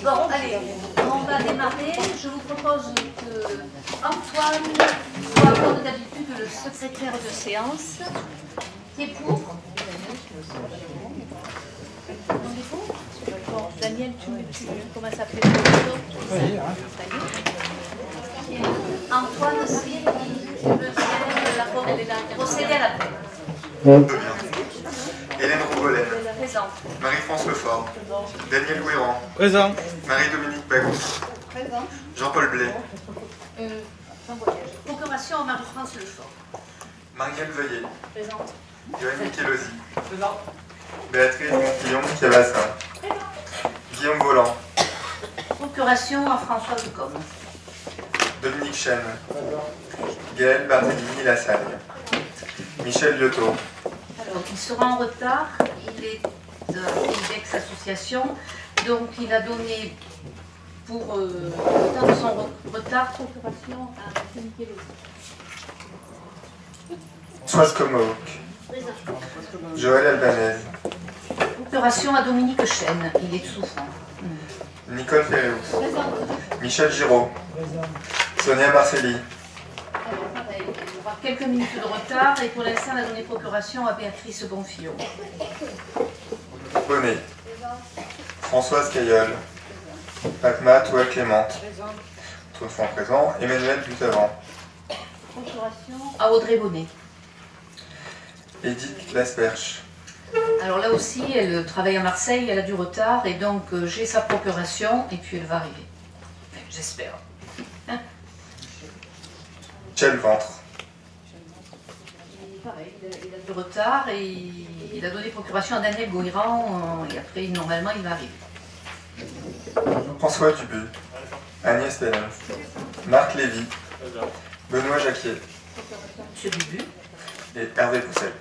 Bon, allez, on va démarrer. Je vous propose que Antoine soit comme d'habitude le secrétaire de séance. Qui est pour? Bon, Daniel, tu commences à faire oui, Antoine, si tu veux bien procéder à l'appel. Hélène Rougolet. Présente. Marie-France Lefort. Daniel Gouéran. Présent. Marie-Dominique Bagous. Présent. Jean-Paul Blais. Procuration à Marie-France Lefort. Marielle Veuillet. Présente. Joanne Michelozzi. Présent. Béatrice Montillon-Cavassin. Guillaume Volant. Procuration à François Lecomte. Dominique Chêne. Gaël Barthélémy-Lassagne. Michel Liotto. Alors, il sera en retard. Il est d'Index Association. Donc, il a donné pour temps de son retard procuration à Michel Liotto. Françoise Comoc. Joël Albanese. Procuration à Dominique Chêne. Il est souffrant. Nicole Ferreus. Michel Giraud. Sonia Marcelli. Alors, pareil, il va y avoir quelques minutes de retard et pour l'instant, elle a donné procuration à Béatrice Gonfillon. Bonnet. Françoise Cailleul. Fatma Touel Clémente. Tout le fond présent. Emmanuel Butavant. Procuration à Audrey Bonnet. Edith Lasperche. Alors là aussi, elle travaille à Marseille, elle a du retard et donc j'ai sa procuration et puis elle va arriver. Enfin, j'espère. Hein? Michel Ventre. Pareil, il a du retard et il a donné procuration à Daniel Gouéran et après, normalement, il va arriver. François Dubu. Agnès Bellin. Marc Lévy. Benoît Jacquier. Monsieur Dubu. Et Hervé Poussel.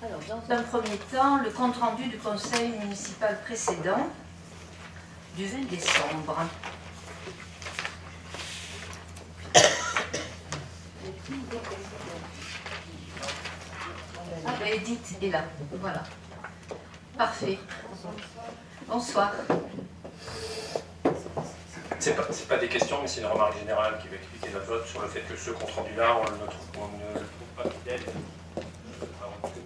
Alors, dans un premier temps, le compte-rendu du conseil municipal précédent du 20 décembre. Ah, ben Edith est là, voilà. Parfait. Bonsoir. C'est pas des questions, mais c'est une remarque générale qui va expliquer notre vote sur le fait que ce compte-rendu-là, on ne le trouve pas fidèle.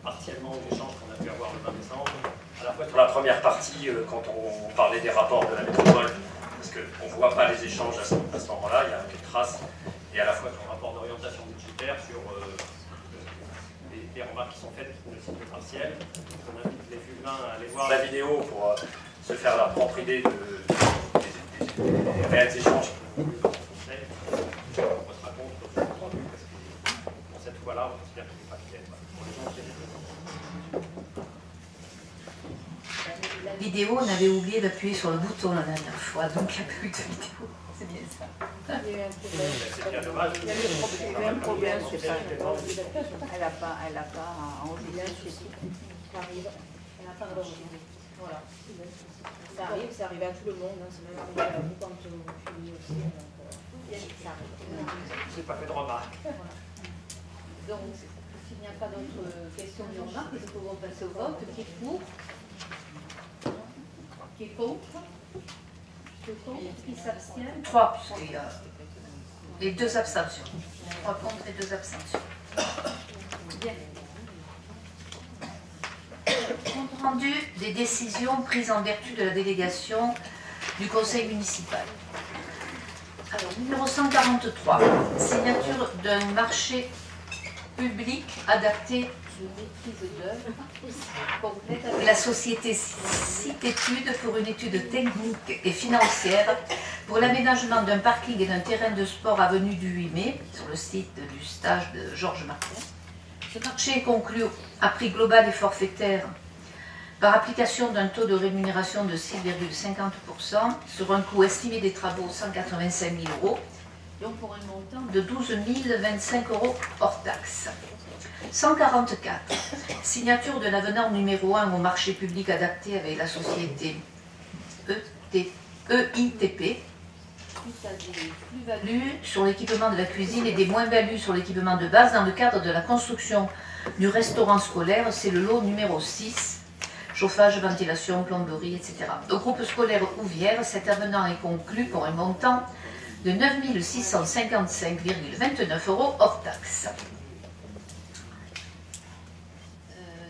Partiellement aux échanges qu'on a pu avoir le 20 décembre, à la fois sur la première partie, quand on parlait des rapports de la métropole, parce qu'on ne voit pas les échanges à ce moment-là, il y a une trace, et à la fois sur le rapport d'orientation budgétaire, sur les remarques qui sont faites sur le site partiel. On invite les Fulbins à aller voir la vidéo pour se faire leur propre idée des réels échanges. On votera contre le compte rendu, parce que pour cette fois-là, on considère qu'il n'est pas fidèle. Pour les gens qui La vidéo, on avait oublié d'appuyer sur le bouton la dernière fois, donc il n'y a plus de vidéo. C'est bien ça. Il y a eu un problème. c'est bien dommage. Il y a eu un problème, c'est pas. Elle n'a pas enregistré. Ça arrive. Elle n'a pas enregistré. Voilà. Ça arrive à tout le monde. C'est même arrivé à vous quand vous filmez aussi. Ça arrive. Je n'ai pas fait de remarques. Voilà. Donc, s'il n'y a pas d'autres questions ni remarques, nous pouvons passer au vote. Qui est pour? Qui est contre? Qui est contre? Qui s'abstient? 3, puisqu'il y a les 2 abstentions. 3 contre et 2 abstentions. Bien. Compte rendu des décisions prises en vertu de la délégation du conseil municipal. Alors, numéro 143, signature d'un marché public adapté de maîtrise d'œuvre complète avec la société Site Études pour une étude technique et financière pour l'aménagement d'un parking et d'un terrain de sport avenue du 8 mai sur le site du stage de Georges Martin. Ce marché est conclu à prix global et forfaitaire par application d'un taux de rémunération de 6,50% sur un coût estimé des travaux 185 000 €, donc pour un montant de 12 025 € hors taxe. 144. Signature de l'avenant numéro 1 au marché public adapté avec la société EITP Ensuite, tu as des plus-values sur l'équipement de la cuisine et des moins-values sur l'équipement de base dans le cadre de la construction du restaurant scolaire. C'est le lot numéro 6. Chauffage, ventilation, plomberie, etc. Au groupe scolaire Ouvière, cet avenant est conclu pour un montant de 9 655,29 € hors taxe.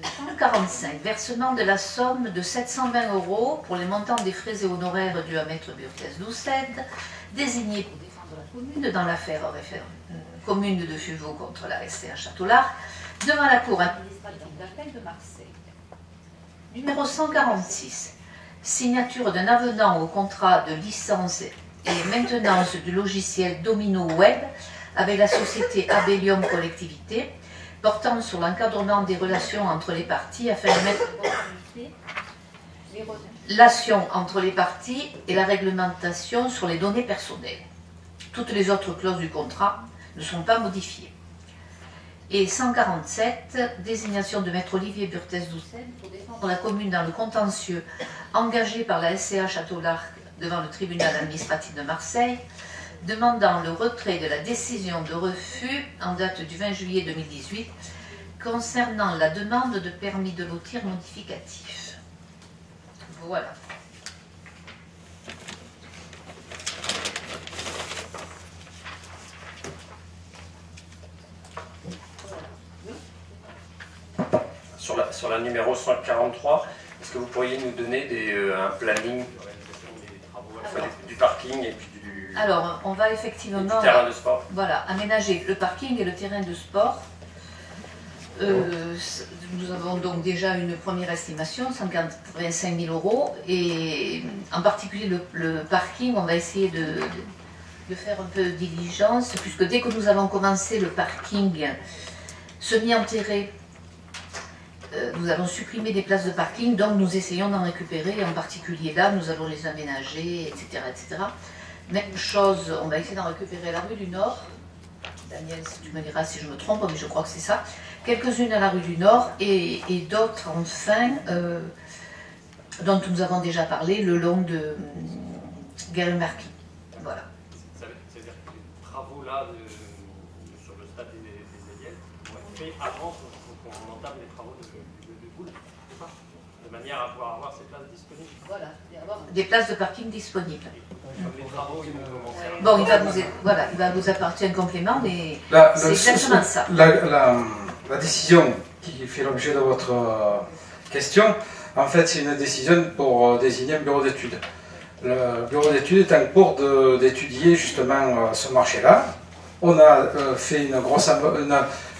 145. Versement de la somme de 720 € pour les montants des frais et honoraires dus à Maître Burthez Doucet, désigné pour défendre la commune dans l'affaire commune de Fuveau contre la SCA Châteaulard, devant la Cour administrative d'appel de Marseille. Numéro 146. Signature d'un avenant au contrat de licence et maintenance du logiciel Domino Web avec la société Abellium Collectivité, portant sur l'encadrement des relations entre les parties afin de mettre en conformité les relations entre les parties et la réglementation sur les données personnelles. Toutes les autres clauses du contrat ne sont pas modifiées. Et 147, désignation de Maître Olivier Burthez Doucet pour défendre la commune dans le contentieux engagé par la SCA Châteaulard devant le tribunal administratif de Marseille, demandant le retrait de la décision de refus en date du 20 juillet 2018 concernant la demande de permis de lotir modificatif. Voilà. Sur la numéro 143, est-ce que vous pourriez nous donner un planning du parking et puis du terrain de sport? Voilà, aménager le parking et le terrain de sport. Nous avons donc déjà une première estimation, 185 000 €, et en particulier le parking, on va essayer de faire un peu de diligence, puisque dès que nous avons commencé le parking semi-enterré, nous allons supprimer des places de parking, donc nous essayons d'en récupérer, en particulier là, nous allons les aménager, etc. etc. Même chose, on va essayer d'en récupérer la rue du Nord. Daniel, tu me diras si je me trompe, mais je crois que c'est ça. Quelques-unes à la rue du Nord et d'autres, enfin, dont nous avons déjà parlé, le long de Guérin-Marquis. Voilà. C'est-à-dire que les travaux là, sur le stade des Élielles, vont être faits avant qu'on entame les travaux de boule, c'est ça? De manière à pouvoir avoir ces places disponibles. Voilà, et avoir des places de parking disponibles. Comme les travaux, ils vont commencer. Bon, il va vous apporter un complément, mais c'est exactement ça. La décision qui fait l'objet de votre question, en fait, c'est une décision pour désigner un bureau d'études. Le bureau d'études est en cours d'étudier justement ce marché-là. On a fait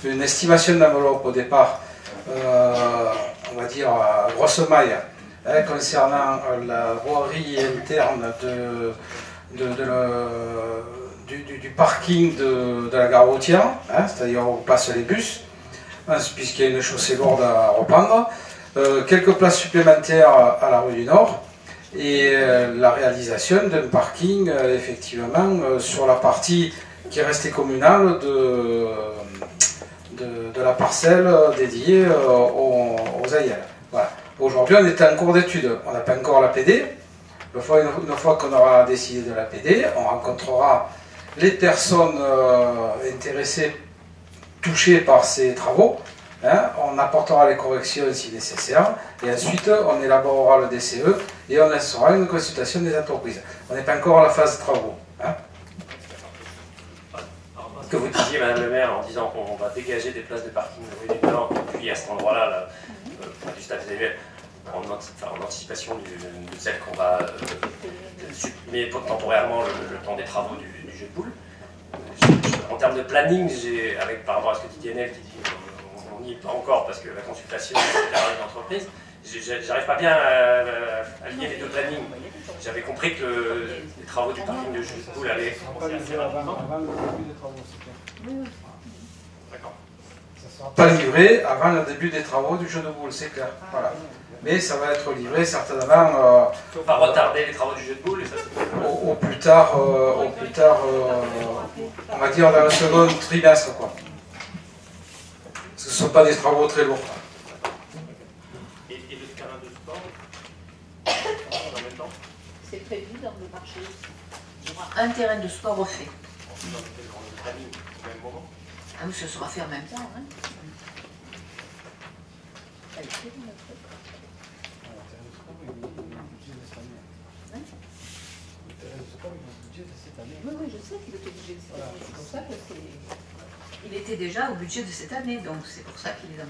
une estimation d'enveloppe au départ, on va dire grosse maille, concernant la voirie interne du parking de la gare routière, c'est-à-dire où passent les bus, puisqu'il y a une chaussée lourde à reprendre, quelques places supplémentaires à la rue du Nord, et la réalisation d'un parking effectivement sur la partie qui est restée communale de la parcelle dédiée aux aïeuls. Voilà. Aujourd'hui, on est en cours d'étude, on n'a pas encore la PD. Une fois qu'on aura décidé de la PD, on rencontrera les personnes intéressées, touchées par ces travaux. On apportera les corrections si nécessaire, et ensuite on élaborera le DCE et on lancera une consultation des entreprises. On n'est pas encore à la phase de travaux. Ce que vous disiez, Madame le maire, en disant qu'on va dégager des places de parking rue du Nord, et puis à cet endroit-là, près du stade des Élielles, en anticipation de celle qu'on va supprimer temporairement le temps des travaux du jeu de boules. En termes de planning, par rapport à ce que dit DNL, qui dit on n'y est pas encore parce que la consultation, etc., avec l'entreprise, j'arrive pas bien à lier les deux plannings. J'avais compris que les travaux du parking de jeu de boules allaient commencer assez rapidement. Avant le début des travaux, c'est clair. D'accord. Ça ne sera pas livré avant le début des travaux du jeu de boules, c'est clair. Voilà. Mais ça va être livré certainement. Sauf à retarder les travaux du jeu de boules, et ça c'est Au plus tard, on va dire dans le second trimestre, quoi. Parce que ce ne sont pas des travaux très lourds. Et le terrain de sport, en même temps? C'est prévu dans le marché. un terrain de sport refait. Dans le planning, au même moment. Ah oui, ce sera fait en même temps. Hein. Oui, je sais qu'il était obligé de cette année. C'est pour ça que il était déjà au budget de cette année, donc c'est pour ça qu'il est dans le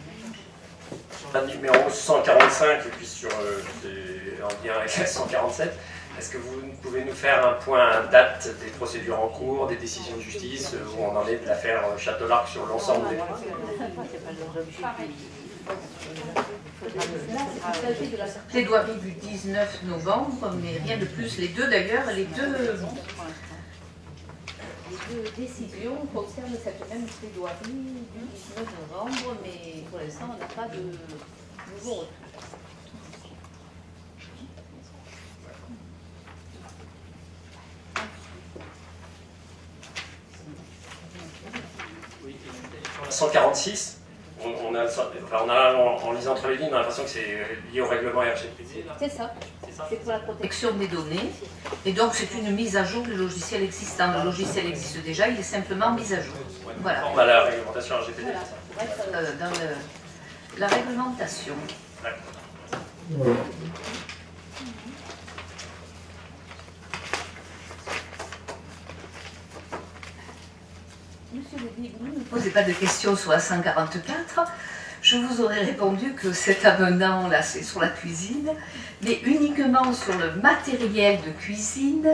Le numéro 145, et puis sur, en lien avec la 147, est-ce que vous pouvez nous faire un point date des procédures en cours, des décisions de justice, où on en est de l'affaire Château-Larc sur l'ensemble des... la plaidoirie du 19 novembre, mais rien de plus. Les deux d'ailleurs, les deux décisions concernent cette même plaidoirie du 19 novembre, mais pour l'instant on n'a pas de nouveau retour. Oui, sur la 146, en lisant entre les lignes, on a l'impression que c'est lié au règlement RGPD. C'est ça. C'est pour la protection des données. Et donc c'est une mise à jour du logiciel existant. Le logiciel existe déjà, il est simplement mis à jour. Voilà. On a la réglementation RGPD. Voilà, pour être dans la réglementation. D'accord. Monsieur Lévy, vous ne me posez pas de questions sur la 144. Je vous aurais répondu que cet avenant, là, c'est sur la cuisine, mais uniquement sur le matériel de cuisine,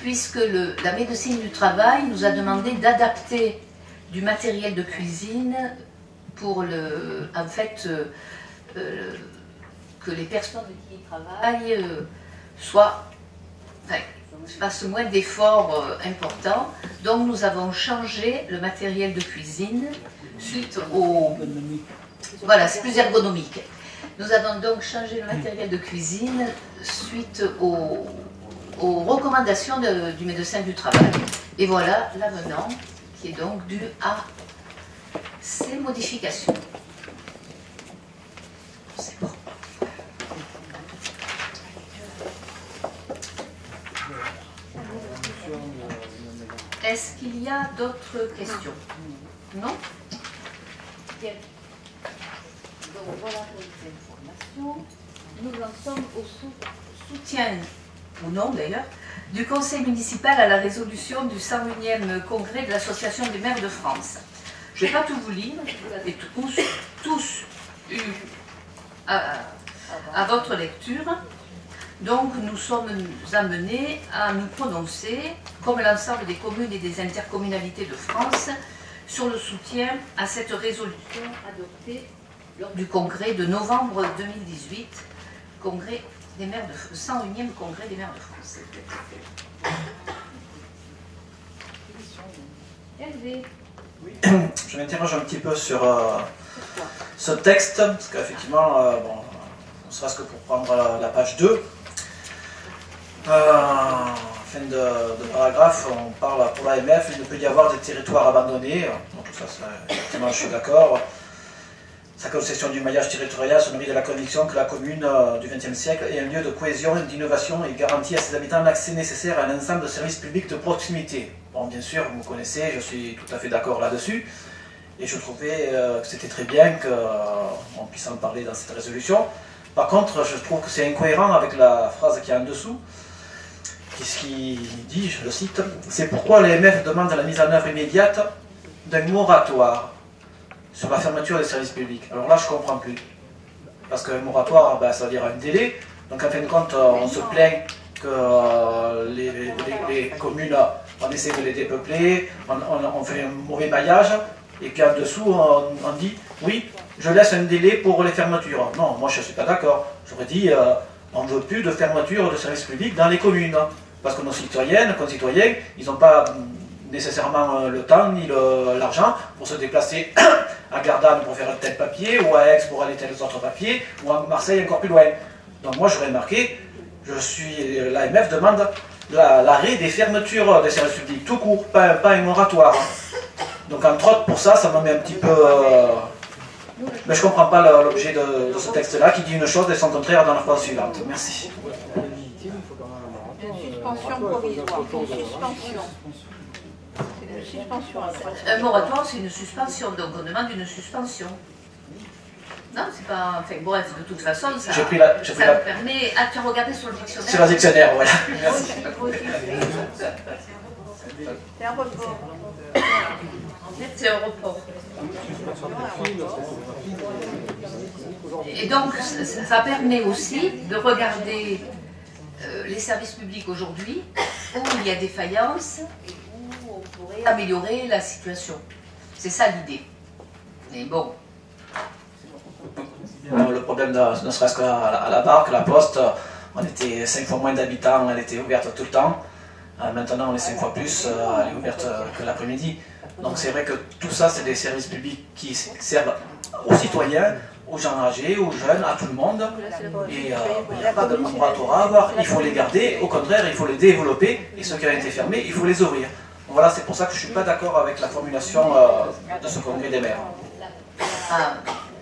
puisque la médecine du travail nous a demandé d'adapter du matériel de cuisine pour en fait, que les personnes qui y travaillent fassent moins d'efforts importants. Donc nous avons changé le matériel de cuisine suite au... Voilà, c'est plus ergonomique. Nous avons donc changé le matériel de cuisine suite aux recommandations du médecin du travail. Et voilà l'avenant qui est donc dû à ces modifications. C'est bon. Est-ce qu'il y a d'autres questions? Non? Bien. Donc voilà pour les informations. Nous en sommes au soutien, ou non d'ailleurs, du Conseil municipal à la résolution du 101e congrès de l'Association des maires de France. Je ne vais pas tout vous lire, vous l'avez tous eu à votre lecture. Donc nous sommes amenés à nous prononcer, comme l'ensemble des communes et des intercommunalités de France, sur le soutien à cette résolution adoptée lors du congrès de novembre 2018, congrès des maires de 101e congrès des maires de France. Hervé. Oui, je m'interroge un petit peu sur ce texte, parce qu'effectivement, bon, ne serait-ce que pour prendre la page 2, en fin de paragraphe, on parle pour l'AMF, il ne peut y avoir des territoires abandonnés, donc tout ça, effectivement, je suis d'accord. Sa conception du maillage territorial se nourrit de la conviction que la commune du XXe siècle est un lieu de cohésion et d'innovation et garantit à ses habitants l'accès nécessaire à un ensemble de services publics de proximité. Bon, bien sûr, vous me connaissez, je suis tout à fait d'accord là-dessus, et je trouvais que c'était très bien qu'on puisse en parler dans cette résolution. Par contre, je trouve que c'est incohérent avec la phrase qui est en dessous, qui dit, je le cite, « C'est pourquoi l'AMF demande la mise en œuvre immédiate d'un moratoire sur la fermeture des services publics. » Alors là, je ne comprends plus. Parce qu'un moratoire, ben, ça veut dire un délai. Donc en fin de compte, on se plaint que les communes, on essaie de les dépeupler, on fait un mauvais maillage, et puis en dessous, on dit, oui, je laisse un délai pour les fermetures. Non, moi je ne suis pas d'accord. J'aurais dit, on ne veut plus de fermeture de services publics dans les communes. Parce que nos citoyennes, concitoyens, ils n'ont pas nécessairement le temps ni l'argent pour se déplacer à Gardanne pour faire tel papier, ou à Aix pour aller tel autre papier, ou à Marseille encore plus loin. Donc moi j'aurais marqué, l'AMF demande l'arrêt des fermetures des services publics, tout court, pas un moratoire. Donc entre autres, pour ça, ça me met un petit peu... mais je ne comprends pas l'objet de ce texte-là, qui dit une chose et son contraire dans la phrase suivante. Merci. suspension provisoire, c'est une suspension. C'est une suspension. Un moratoire, c'est une suspension, donc on demande une suspension. Non, c'est pas... Enfin, bref, de toute façon, ça, J'ai pris ça la... me permet... Ah, tu as regardé sur le dictionnaire? Sur le dictionnaire, voilà. Merci. C'est un report. En fait, c'est un report. Et donc, ça permet aussi de regarder les services publics aujourd'hui, où il y a défaillance, et où on pourrait améliorer la situation. C'est ça l'idée. Mais bon... Le problème, ne serait-ce qu'à la barque, la poste, on était 5 fois moins d'habitants, elle était ouverte tout le temps. Maintenant, on est 5 fois plus, elle est ouverte que l'après-midi. Donc c'est vrai que tout ça, c'est des services publics qui servent aux citoyens, aux gens âgés, aux jeunes, à tout le monde. Et il n'y a pas de moratoire à avoir, il faut les garder, au contraire, il faut les développer, et ceux qui ont été fermés, il faut les ouvrir. Voilà, c'est pour ça que je ne suis pas d'accord avec la formulation de ce congrès des maires. Ah,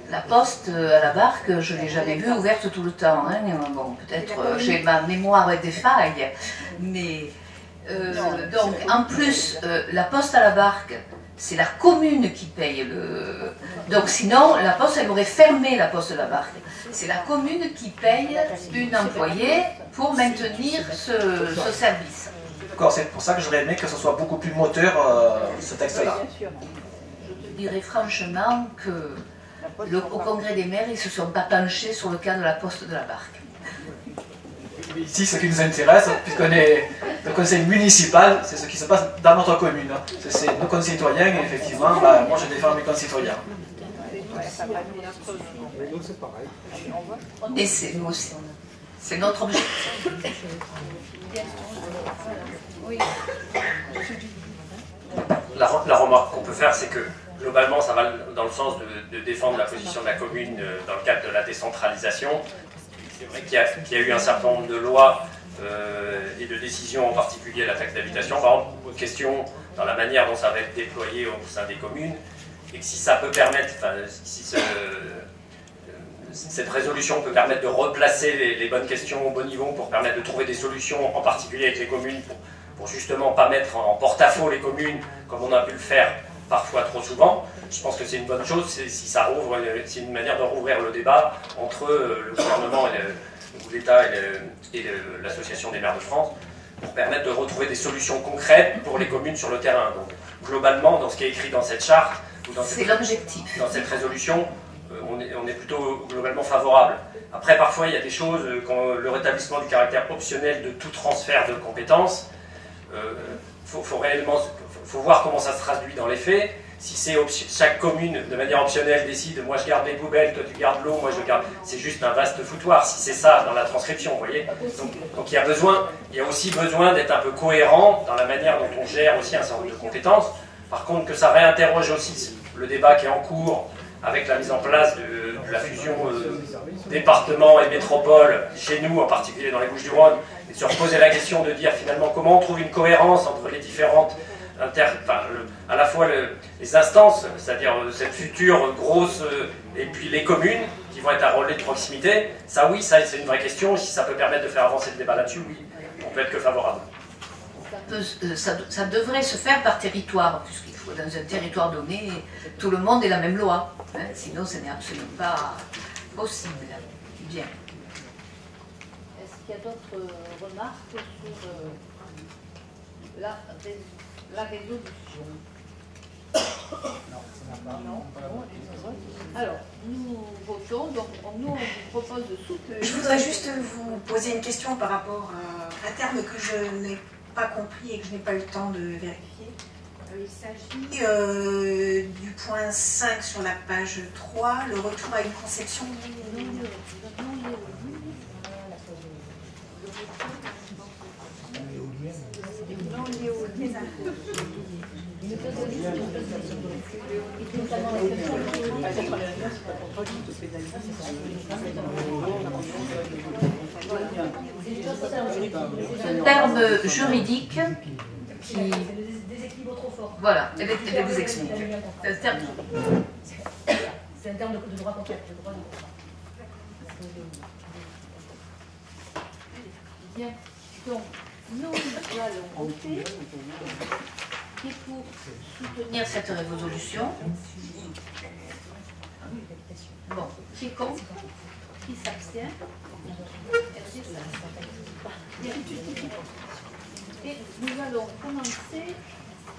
la poste à la barque, je ne l'ai jamais vue ouverte tout le temps. Hein. Bon, peut-être j'ai ma mémoire des failles, mais donc en plus, la poste à la barque, c'est la commune qui paye le... Donc sinon, la poste, elle aurait fermé la poste de la barque. C'est la commune qui paye une employée pour maintenir ce service. D'accord, c'est pour ça que j'aurais aimé que ce soit beaucoup plus moteur, ce texte-là. Je dirais franchement que au congrès des maires, ils ne se sont pas penchés sur le cas de la poste de la barque. Ici, ce qui nous intéresse, puisqu'on est le conseil municipal, c'est ce qui se passe dans notre commune. C'est nos concitoyens, et effectivement, moi je défends mes concitoyens. Et c'est nous aussi. C'est notre objectif. La remarque qu'on peut faire, c'est que globalement, ça va dans le sens de défendre la position de la commune dans le cadre de la décentralisation. C'est vrai qu'il y a eu un certain nombre de lois et de décisions, en particulier la taxe d'habitation. Par exemple, une question dans la manière dont ça va être déployé au sein des communes, et que si ça peut permettre, si cette résolution peut permettre de replacer les bonnes questions au bon niveau pour permettre de trouver des solutions, en particulier avec les communes, pour justement pas mettre en porte-à-faux les communes, comme on a pu le faire parfois trop souvent. Je pense que c'est une bonne chose, si ça rouvre, c'est une manière de rouvrir le débat entre le gouvernement ou l'État et l'Association des maires de France, pour permettre de retrouver des solutions concrètes pour les communes sur le terrain. Donc, globalement, dans ce qui est écrit dans cette charte, ou dans cette résolution, on est plutôt globalement favorable. Après, parfois, il y a des choses, quand le rétablissement du caractère optionnel de tout transfert de compétences, faut voir comment ça se traduit dans les faits. Si c'est chaque commune, de manière optionnelle, décide, moi je garde les poubelles, toi tu gardes l'eau, moi je garde... C'est juste un vaste foutoir, si c'est ça dans la transcription, vous voyez. Donc il y a aussi besoin d'être un peu cohérent dans la manière dont on gère aussi un certain nombre de compétences. Par contre, que ça réinterroge aussi le débat qui est en cours avec la mise en place de la fusion département et métropole, chez nous, en particulier dans les Bouches-du-Rhône, et de se reposer la question de dire finalement comment on trouve une cohérence entre les différentes à la fois les instances, c'est-à-dire cette future grosse, et puis les communes qui vont être un relais de proximité. Ça oui, ça c'est une vraie question. Si ça peut permettre de faire avancer le débat là-dessus, oui, on peut être que favorable. Ça devrait se faire par territoire, puisqu'il faut dans un territoire donné, tout le monde ait la même loi. Hein, sinon, ce n'est absolument pas possible. Bien. Est-ce qu'il y a d'autres remarques sur la résolution? Non. Alors, nous votons, donc nous on vous propose de soutenir. Je voudrais juste vous poser une question par rapport à un terme que je n'ai pas compris et que je n'ai pas eu le temps de vérifier. Il s'agit du point 5 sur la page 3, le retour à une conception un terme juridique qui... Voilà, elle vous explique. C'est un terme de droit contraire. Bien, donc Nous allons voter. Qui est pour soutenir cette résolution? Bon, qui est contre? Qui s'abstient? Et nous allons commencer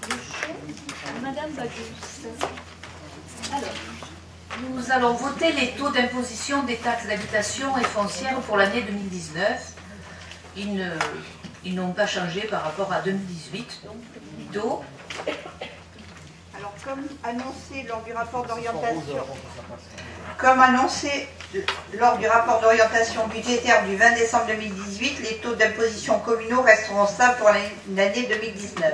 le show à Madame Bagous. Alors, nous allons voter les taux d'imposition des taxes d'habitation et foncière pour l'année 2019. Ils n'ont pas changé par rapport à 2018. Donc, les taux. Alors, comme annoncé lors du rapport d'orientation budgétaire du 20 décembre 2018, les taux d'imposition communaux resteront stables pour l'année 2019.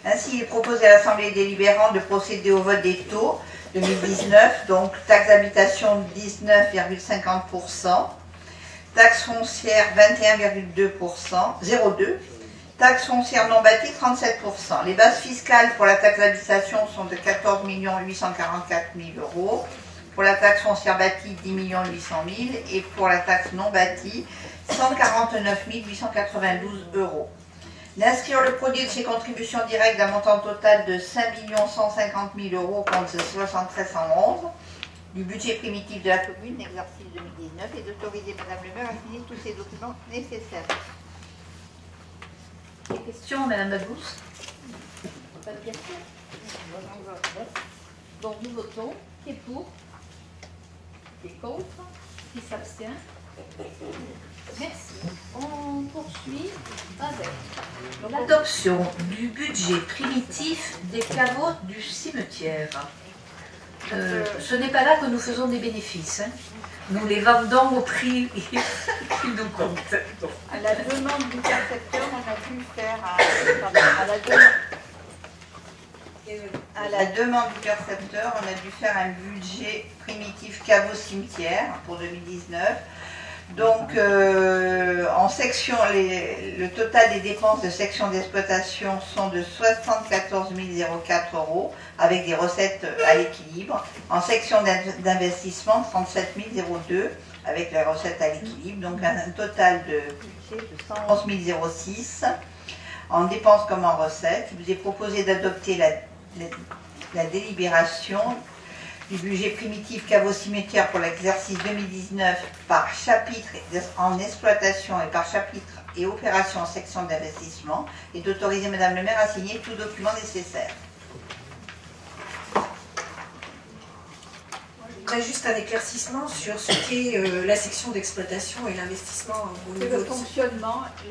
Ainsi, il est proposé à l'Assemblée délibérante de procéder au vote des taux 2019, donc taxe d'habitation 19,50%, taxe foncière 21,02%, 0,2%, taxe foncière non bâtie 37%. Les bases fiscales pour la taxe d'habitation sont de 14 844 000 euros, pour la taxe foncière bâtie 10 800 000 et pour la taxe non bâtie 149 892 euros. D'inscrire le produit de ces contributions directes d'un montant total de 5 150 000 euros au compte 7311 du budget primitif de la commune, exercice 2019, et d'autoriser Madame le maire à signer tous ces documents nécessaires. Des questions, Madame Bagous? Pas de questions? Donc nous votons. Qui est pour? Qui est contre? Qui s'abstient? Merci. On poursuit avec l'adoption du budget primitif des caveaux du cimetière. Ce n'est pas là que nous faisons des bénéfices. Hein. Nous les vendons au prix qu'ils nous comptent. À la demande du percepteur, on a pu faire à la demande du percepteur, on a dû faire un budget primitif caveau cimetière pour 2019. Donc, en section, le total des dépenses de section d'exploitation sont de 74 004 euros, avec des recettes à l'équilibre. En section d'investissement, 37 002, avec les recettes à l'équilibre. Donc, un total de budget de 111 006 en dépenses comme en recettes. Il vous est proposé d'adopter la délibération du budget primitif caveau cimetière pour l'exercice 2019 par chapitre en exploitation et par chapitre et opération en section d'investissement, et d'autoriser Madame le maire à signer tout document nécessaire. Je voudrais juste un éclaircissement sur ce qu'est la section d'exploitation et l'investissement au C'est niveau le fonctionnement et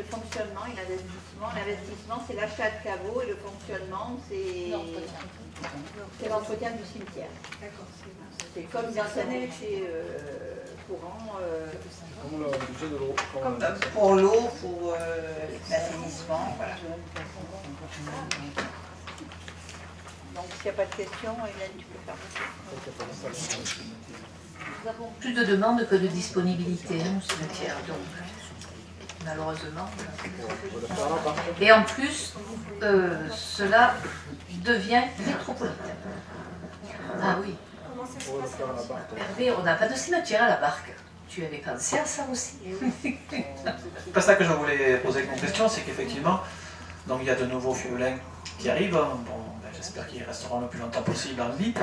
l'investissement. L'investissement, c'est l'achat de caveaux, et le fonctionnement, c'est l'entretien du cimetière. D'accord. C'est comme personnel, c'est courant. Comme le budget de l'eau. Pour l'eau, pour l'assainissement, voilà. Donc s'il n'y a pas de questions, Hélène, tu peux faire passer. Nous avons plus de demandes que de disponibilité au cimetière, donc malheureusement. Et en plus, cela devient métropolitain. Ah oui. Hervé, on n'a pas de cimetière à la Barque. Tu avais pensé à ça aussi? C'est pas ça que je voulais poser comme question, c'est qu'effectivement, donc il y a de nouveaux fioulins qui arrivent. Bon, ben, j'espère qu'ils resteront le plus longtemps possible en vie.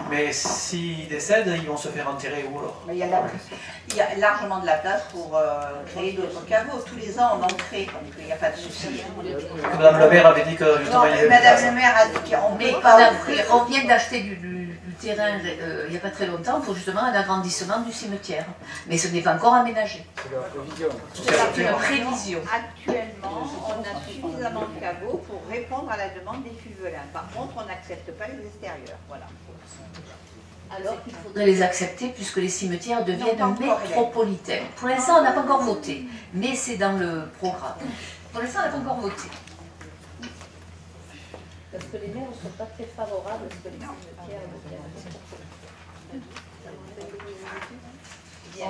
Mais s'ils décèdent, ils vont se faire enterrer où alors? Mais il y a largement de la place pour créer d'autres caveaux. Tous les ans, on en crée, donc il n'y a pas de souci. Madame le maire avait dit que justement Non, il y avait... Madame le maire a dit qu'on ne Mais peut pas on vient d'acheter du terrain il n'y a pas très longtemps pour justement un agrandissement du cimetière. Mais ce n'est pas encore aménagé. C'est une prévision. Actuellement, on a suffisamment de caveaux pour répondre à la demande des fuvelins. Par contre, on n'accepte pas les extérieurs. Voilà. Alors qu'il faudrait les accepter puisque les cimetières deviennent Non, pas encore, métropolitains. Pour l'instant, on n'a pas encore voté, mais c'est dans le programme. Pour l'instant, on n'a pas encore voté. Parce que les maires ne sont pas très favorables à ce que les cimetières Bien.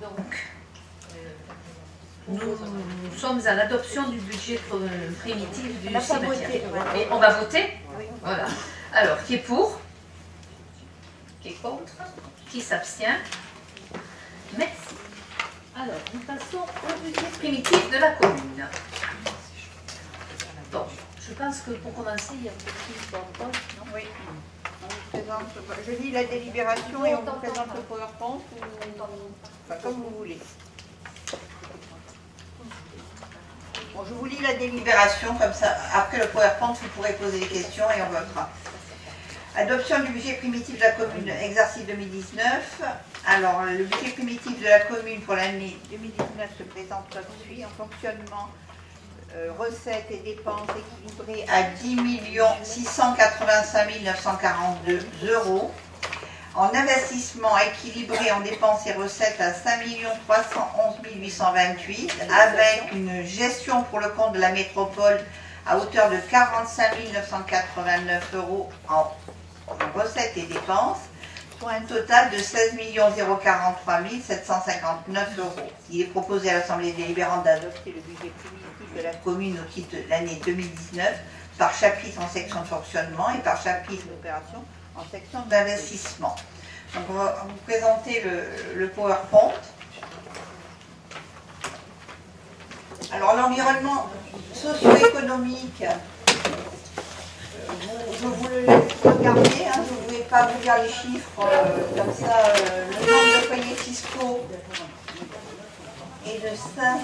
Donc, nous sommes à l'adoption du budget primitif du cimetière. Et on va voter? Voilà. Alors, qui est pour? Qui est contre? Qui s'abstient? Merci. Alors, nous passons au budget primitif de la commune. Bon, je pense que pour commencer, il y a un petit PowerPoint, non? Oui. On vous présente, je lis la délibération et on vous présente le PowerPoint ou enfin, comme vous voulez. Bon, je vous lis la délibération, comme ça, après le PowerPoint, vous pourrez poser des questions et on votera. Adoption du budget primitif de la commune, exercice 2019. Alors, le budget primitif de la commune pour l'année 2019 se présente comme suit, en fonctionnement, recettes et dépenses équilibrées à 10 685 942 €. En investissement équilibré en dépenses et recettes à 5 311 828, avec une gestion pour le compte de la métropole à hauteur de 45 989 € en recettes et dépenses, soit un total de 16 043 759 €. Il est proposé à l'Assemblée délibérante d'adopter le budget primitif de la commune au titre de l'année 2019 par chapitre en section de fonctionnement et par chapitre d'opération en section d'investissement. Donc on va vous présenter le PowerPoint. Alors l'environnement socio-économique, je vous le laisse regarder, hein, je ne vais pas vous dire les chiffres, comme ça le nombre de foyers fiscaux est de 5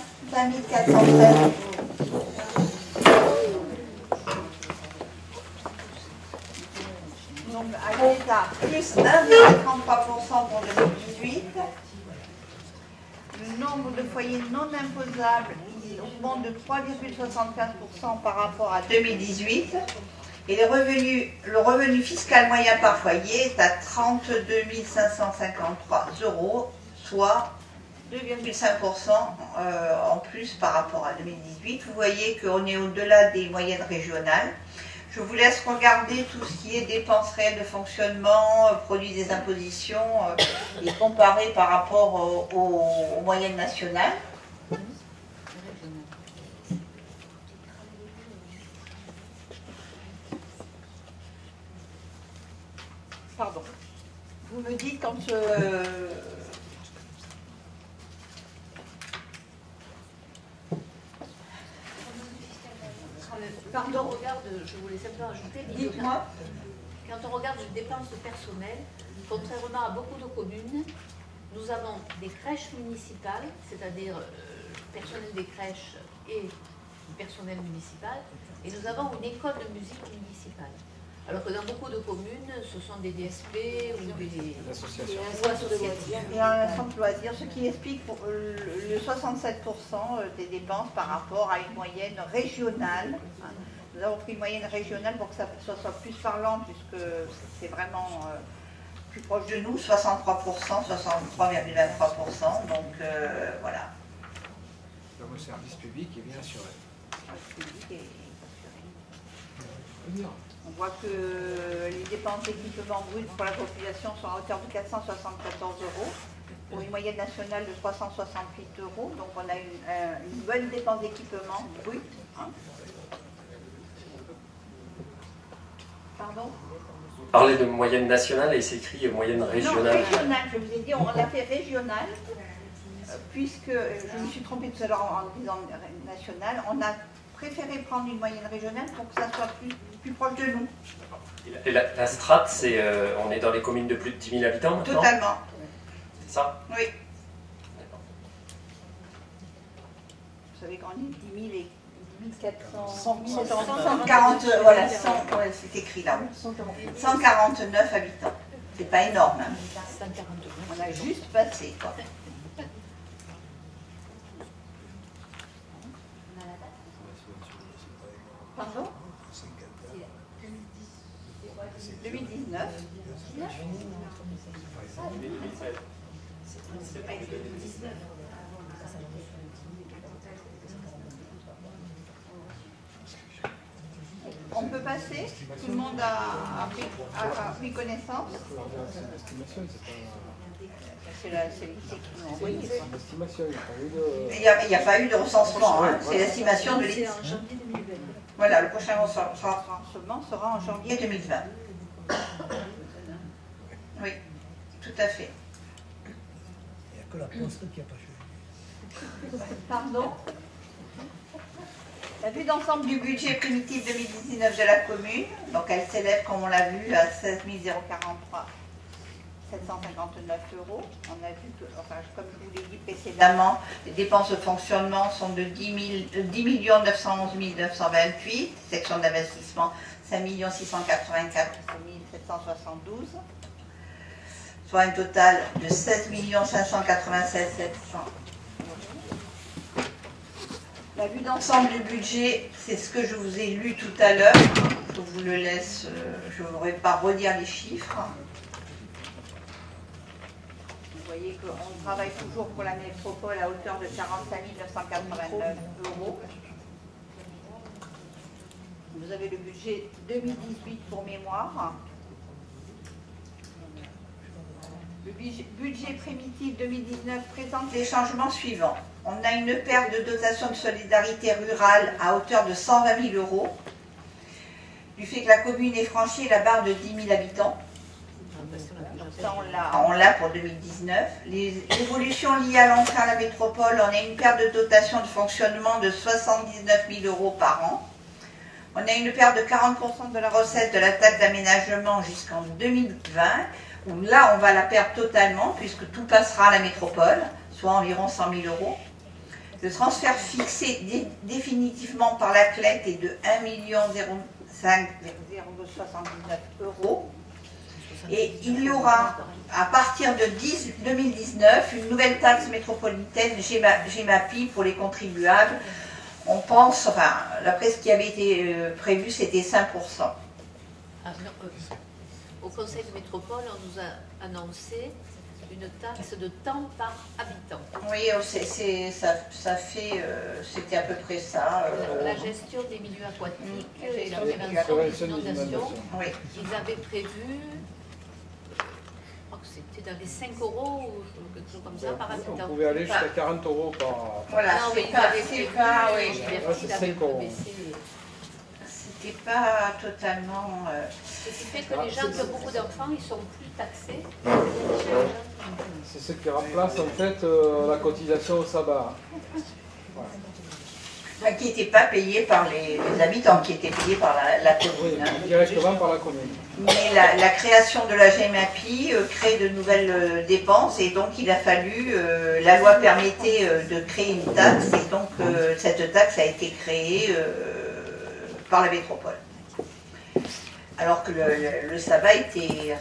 413. Donc à l'État, plus 1,33% pour 2018. Le nombre de foyers non imposables, il augmente de 3,75% par rapport à 2018. Et le revenu fiscal moyen par foyer est à 32 553 €, soit 2,5% en plus par rapport à 2018. Vous voyez qu'on est au-delà des moyennes régionales. Je vous laisse regarder tout ce qui est dépenses réelles de fonctionnement, produits des impositions et comparer par rapport aux moyennes nationales. Pardon. Vous me dites quand... Quand on regarde, je voulais simplement ajouter, Dites-moi. quand on regarde les dépenses personnelles, contrairement à beaucoup de communes, nous avons des crèches municipales, c'est-à-dire personnel des crèches et personnel municipal, et nous avons une école de musique municipale. Alors que dans beaucoup de communes, ce sont des DSP ou des associations. Et un centre loisir, ce qui explique pour le 67% des dépenses par rapport à une moyenne régionale. Nous avons pris une moyenne régionale pour que ça soit plus parlant, puisque c'est vraiment plus proche de nous, 63%, 63,23%. Donc voilà. Donc le service public est bien assuré. Le service public est assuré. On voit que les dépenses d'équipement brut pour la population sont à hauteur de 474 €, pour une moyenne nationale de 368 €. Donc on a une bonne dépense d'équipement brut. Hein. Pardon ? Vous parlez de moyenne nationale et c'est écrit moyenne régionale. Non, régionale, je vous ai dit, on l'a fait régional, puisque je me suis trompée tout à l'heure en disant national. On a préféré prendre une moyenne régionale pour que ça soit plus proche de nous. Et la strate, c'est, on est dans les communes de plus de 10 000 habitants maintenant ? Totalement. C'est ça ? Oui. Vous savez qu'on est 10 000 et 400... 140, voilà, ouais, c'est écrit là. 149 habitants. C'est pas énorme. Hein. On a juste passé, quoi. Pardon ? 2019. On peut passer ? Tout le monde a pris connaissance ? C'est l'INSEE qui nous a envoyé. Il n'y a pas eu de recensement, hein. C'est l'estimation de l'INSEE. Voilà, le prochain recensement sera en janvier 2020. Oui, tout à fait. Il n'y a que la poste qui n'a pas changé. Pardon. La vue d'ensemble du budget primitif 2019 de la commune, donc elle s'élève, comme on l'a vu, à 16 043 759 €. On a vu que, enfin, comme je vous l'ai dit précédemment, les dépenses de fonctionnement sont de 10 911 928, section d'investissement 5 684 772, soit un total de 16 596 700. La vue d'ensemble du budget, c'est ce que je vous ai lu tout à l'heure. Je vous le laisse, je ne voudrais pas redire les chiffres. Vous voyez qu'on travaille toujours pour la métropole à hauteur de 45 989 €. Vous avez le budget 2018 pour mémoire. Le budget primitif 2019 présente les changements suivants. On a une perte de dotation de solidarité rurale à hauteur de 120 000 €, du fait que la commune ait franchi la barre de 10 000 habitants. Ça, on l'a pour 2019. Les évolutions liées à l'entrée à la métropole, on a une perte de dotation de fonctionnement de 79 000 € par an. On a une perte de 40% de la recette de la taxe d'aménagement jusqu'en 2020, où là, on va la perdre totalement, puisque tout passera à la métropole, soit environ 100 000 €. Le transfert fixé définitivement par la CLEC est de 1 079 €. Et il y aura, à partir de 2019, une nouvelle taxe métropolitaine GEMAPI pour les contribuables. On pense, enfin, d'après ce qui avait été prévu, c'était 5%. Au Conseil de métropole, on nous a annoncé une taxe de temps par habitant. Oui, c'était à peu près ça. La gestion des milieux aquatiques et la prévention des inondations, oui. Ils avaient prévu, je crois que c'était dans les 5 € ou quelque chose comme ça par habitant. On pouvait aller jusqu'à 40 € par... Voilà, non, mais ils avaient prévu, c'est 5 €. C'était pas totalement... Ce qui fait que les gens qui ont beaucoup d'enfants, ils sont plus taxés. C'est ce qui remplace en fait la cotisation au sabbat. Enfin, qui n'était pas payé par les habitants, qui était payé par la commune. Oui, directement par la commune. Mais la création de la GEMAPI crée de nouvelles dépenses et donc il a fallu, la loi permettait de créer une taxe et donc cette taxe a été créée par la métropole. Alors que le sabbat était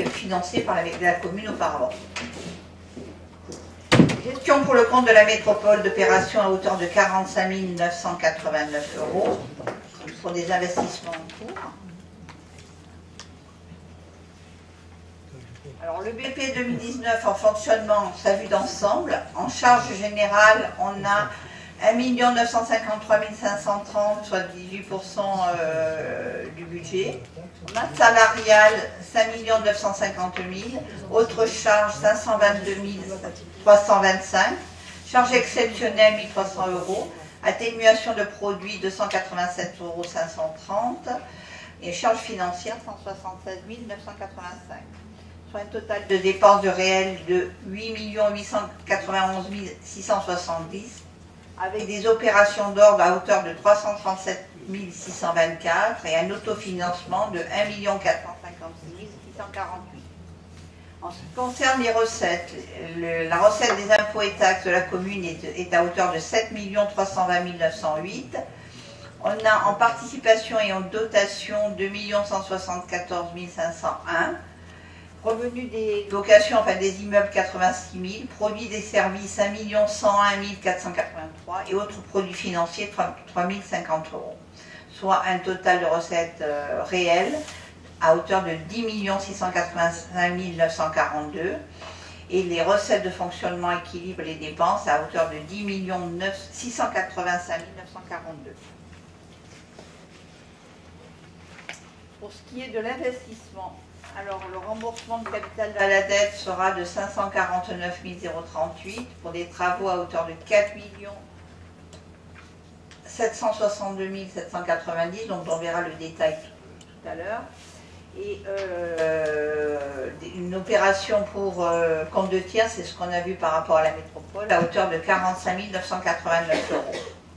financé par la commune auparavant. Gestion pour le compte de la métropole d'opérations à hauteur de 45 989 € pour des investissements en cours. Alors le BP 2019 en fonctionnement, sa vue d'ensemble. En charge générale, on a 1 953 530, soit 18% du budget. Masse salariale, 5 950 000. Autres charges, 522 325. Charges exceptionnelles, 1 300 €. Atténuation de produits, 287 530 €. Et charges financières, 176 985. Soit un total de dépenses de réel de 8 891 670. Avec des opérations d'ordre à hauteur de 337 624 et un autofinancement de 1 456 648. En ce qui concerne les recettes, la recette des impôts et taxes de la commune est à hauteur de 7 320 908. On a en participation et en dotation 2 174 501. Revenus des locations, enfin des immeubles 86 000, produits des services 1 101 483 et autres produits financiers 3 050 €, soit un total de recettes réelles à hauteur de 10 685 942 et les recettes de fonctionnement équilibrent les dépenses à hauteur de 10 685 942. Pour ce qui est de l'investissement, alors le remboursement de capital de la dette sera de 549 038 pour des travaux à hauteur de 4 762 790, donc on verra le détail tout à l'heure. Et une opération pour compte de tiers, c'est ce qu'on a vu par rapport à la métropole, à hauteur de 45 989 euros.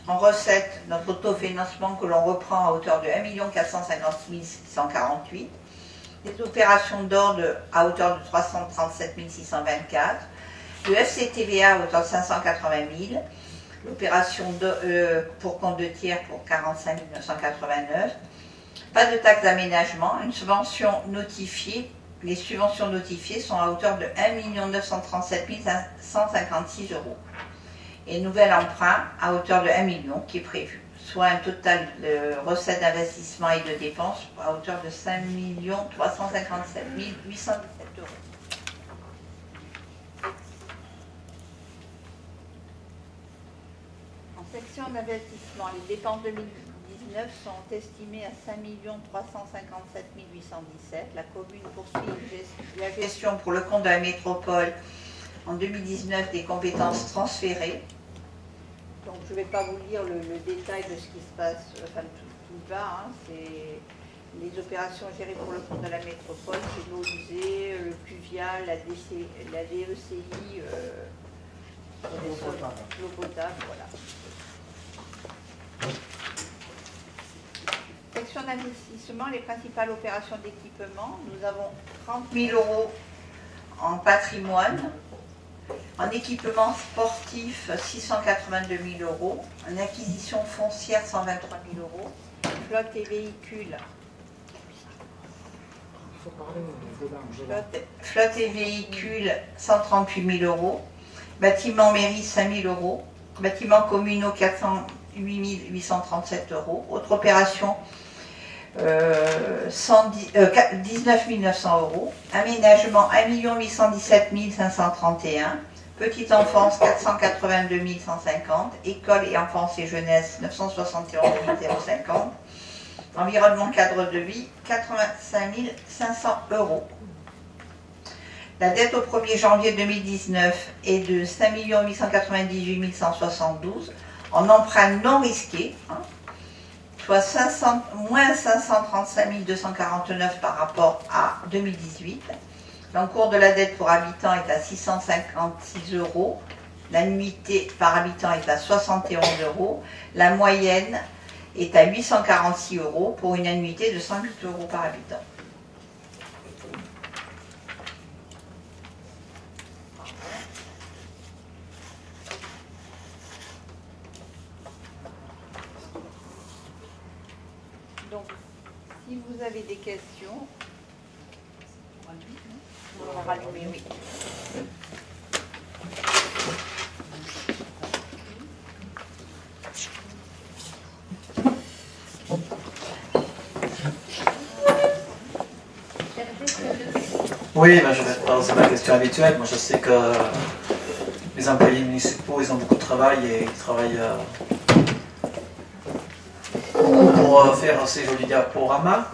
En recette, notre autofinancement que l'on reprend à hauteur de 1 450 648. Des opérations d'ordre à hauteur de 337 624. Le FCTVA à hauteur de 580 000. L'opération pour compte de tiers pour 45 989. Pas de taxe d'aménagement, une subvention notifiée. Les subventions notifiées sont à hauteur de 1 937 156 euros. Et nouvel emprunt à hauteur de 1 million qui est prévu, soit un total de recettes d'investissement et de dépenses à hauteur de 5 357 817 euros. En section d'investissement, les dépenses 2019 sont estimées à 5 357 817. La commune poursuit la gestion pour le compte de la métropole en 2019 des compétences transférées. Donc je ne vais pas vous lire le détail de ce qui se passe, enfin tout le bas, hein, c'est les opérations gérées pour le compte de la métropole, c'est l'eau usée, le pluvial, la DECI, l'eau potable, voilà. Section d'investissement, les principales opérations d'équipement, nous avons 30 000 euros en patrimoine. En équipement sportif, 682 000 euros. En acquisition foncière, 123 000 euros. Flotte et véhicules. Flotte et véhicules, 138 000 euros. Bâtiment mairie, 5 000 euros. Bâtiments communaux, 408 837 euros. Autre opération, 19 900 euros. Aménagement, 1 817 531. Petite enfance, 482 150. École et enfance et jeunesse, 971 050. Environnement cadre de vie, 85 500 euros. La dette au 1er janvier 2019 est de 5 898 172 en emprunt non risqué, hein, soit moins 535 249 par rapport à 2018. L'encours de la dette pour habitant est à 656 euros. L'annuité par habitant est à 71 euros. La moyenne est à 846 euros pour une annuité de 108 euros par habitant. Donc, si vous avez des questions, on va rallumer, oui. Oui, ben je vais poser ma question habituelle. Moi, je sais que les employés municipaux, ils ont beaucoup de travail et ils travaillent beaucoup pour faire ces jolis diaporamas.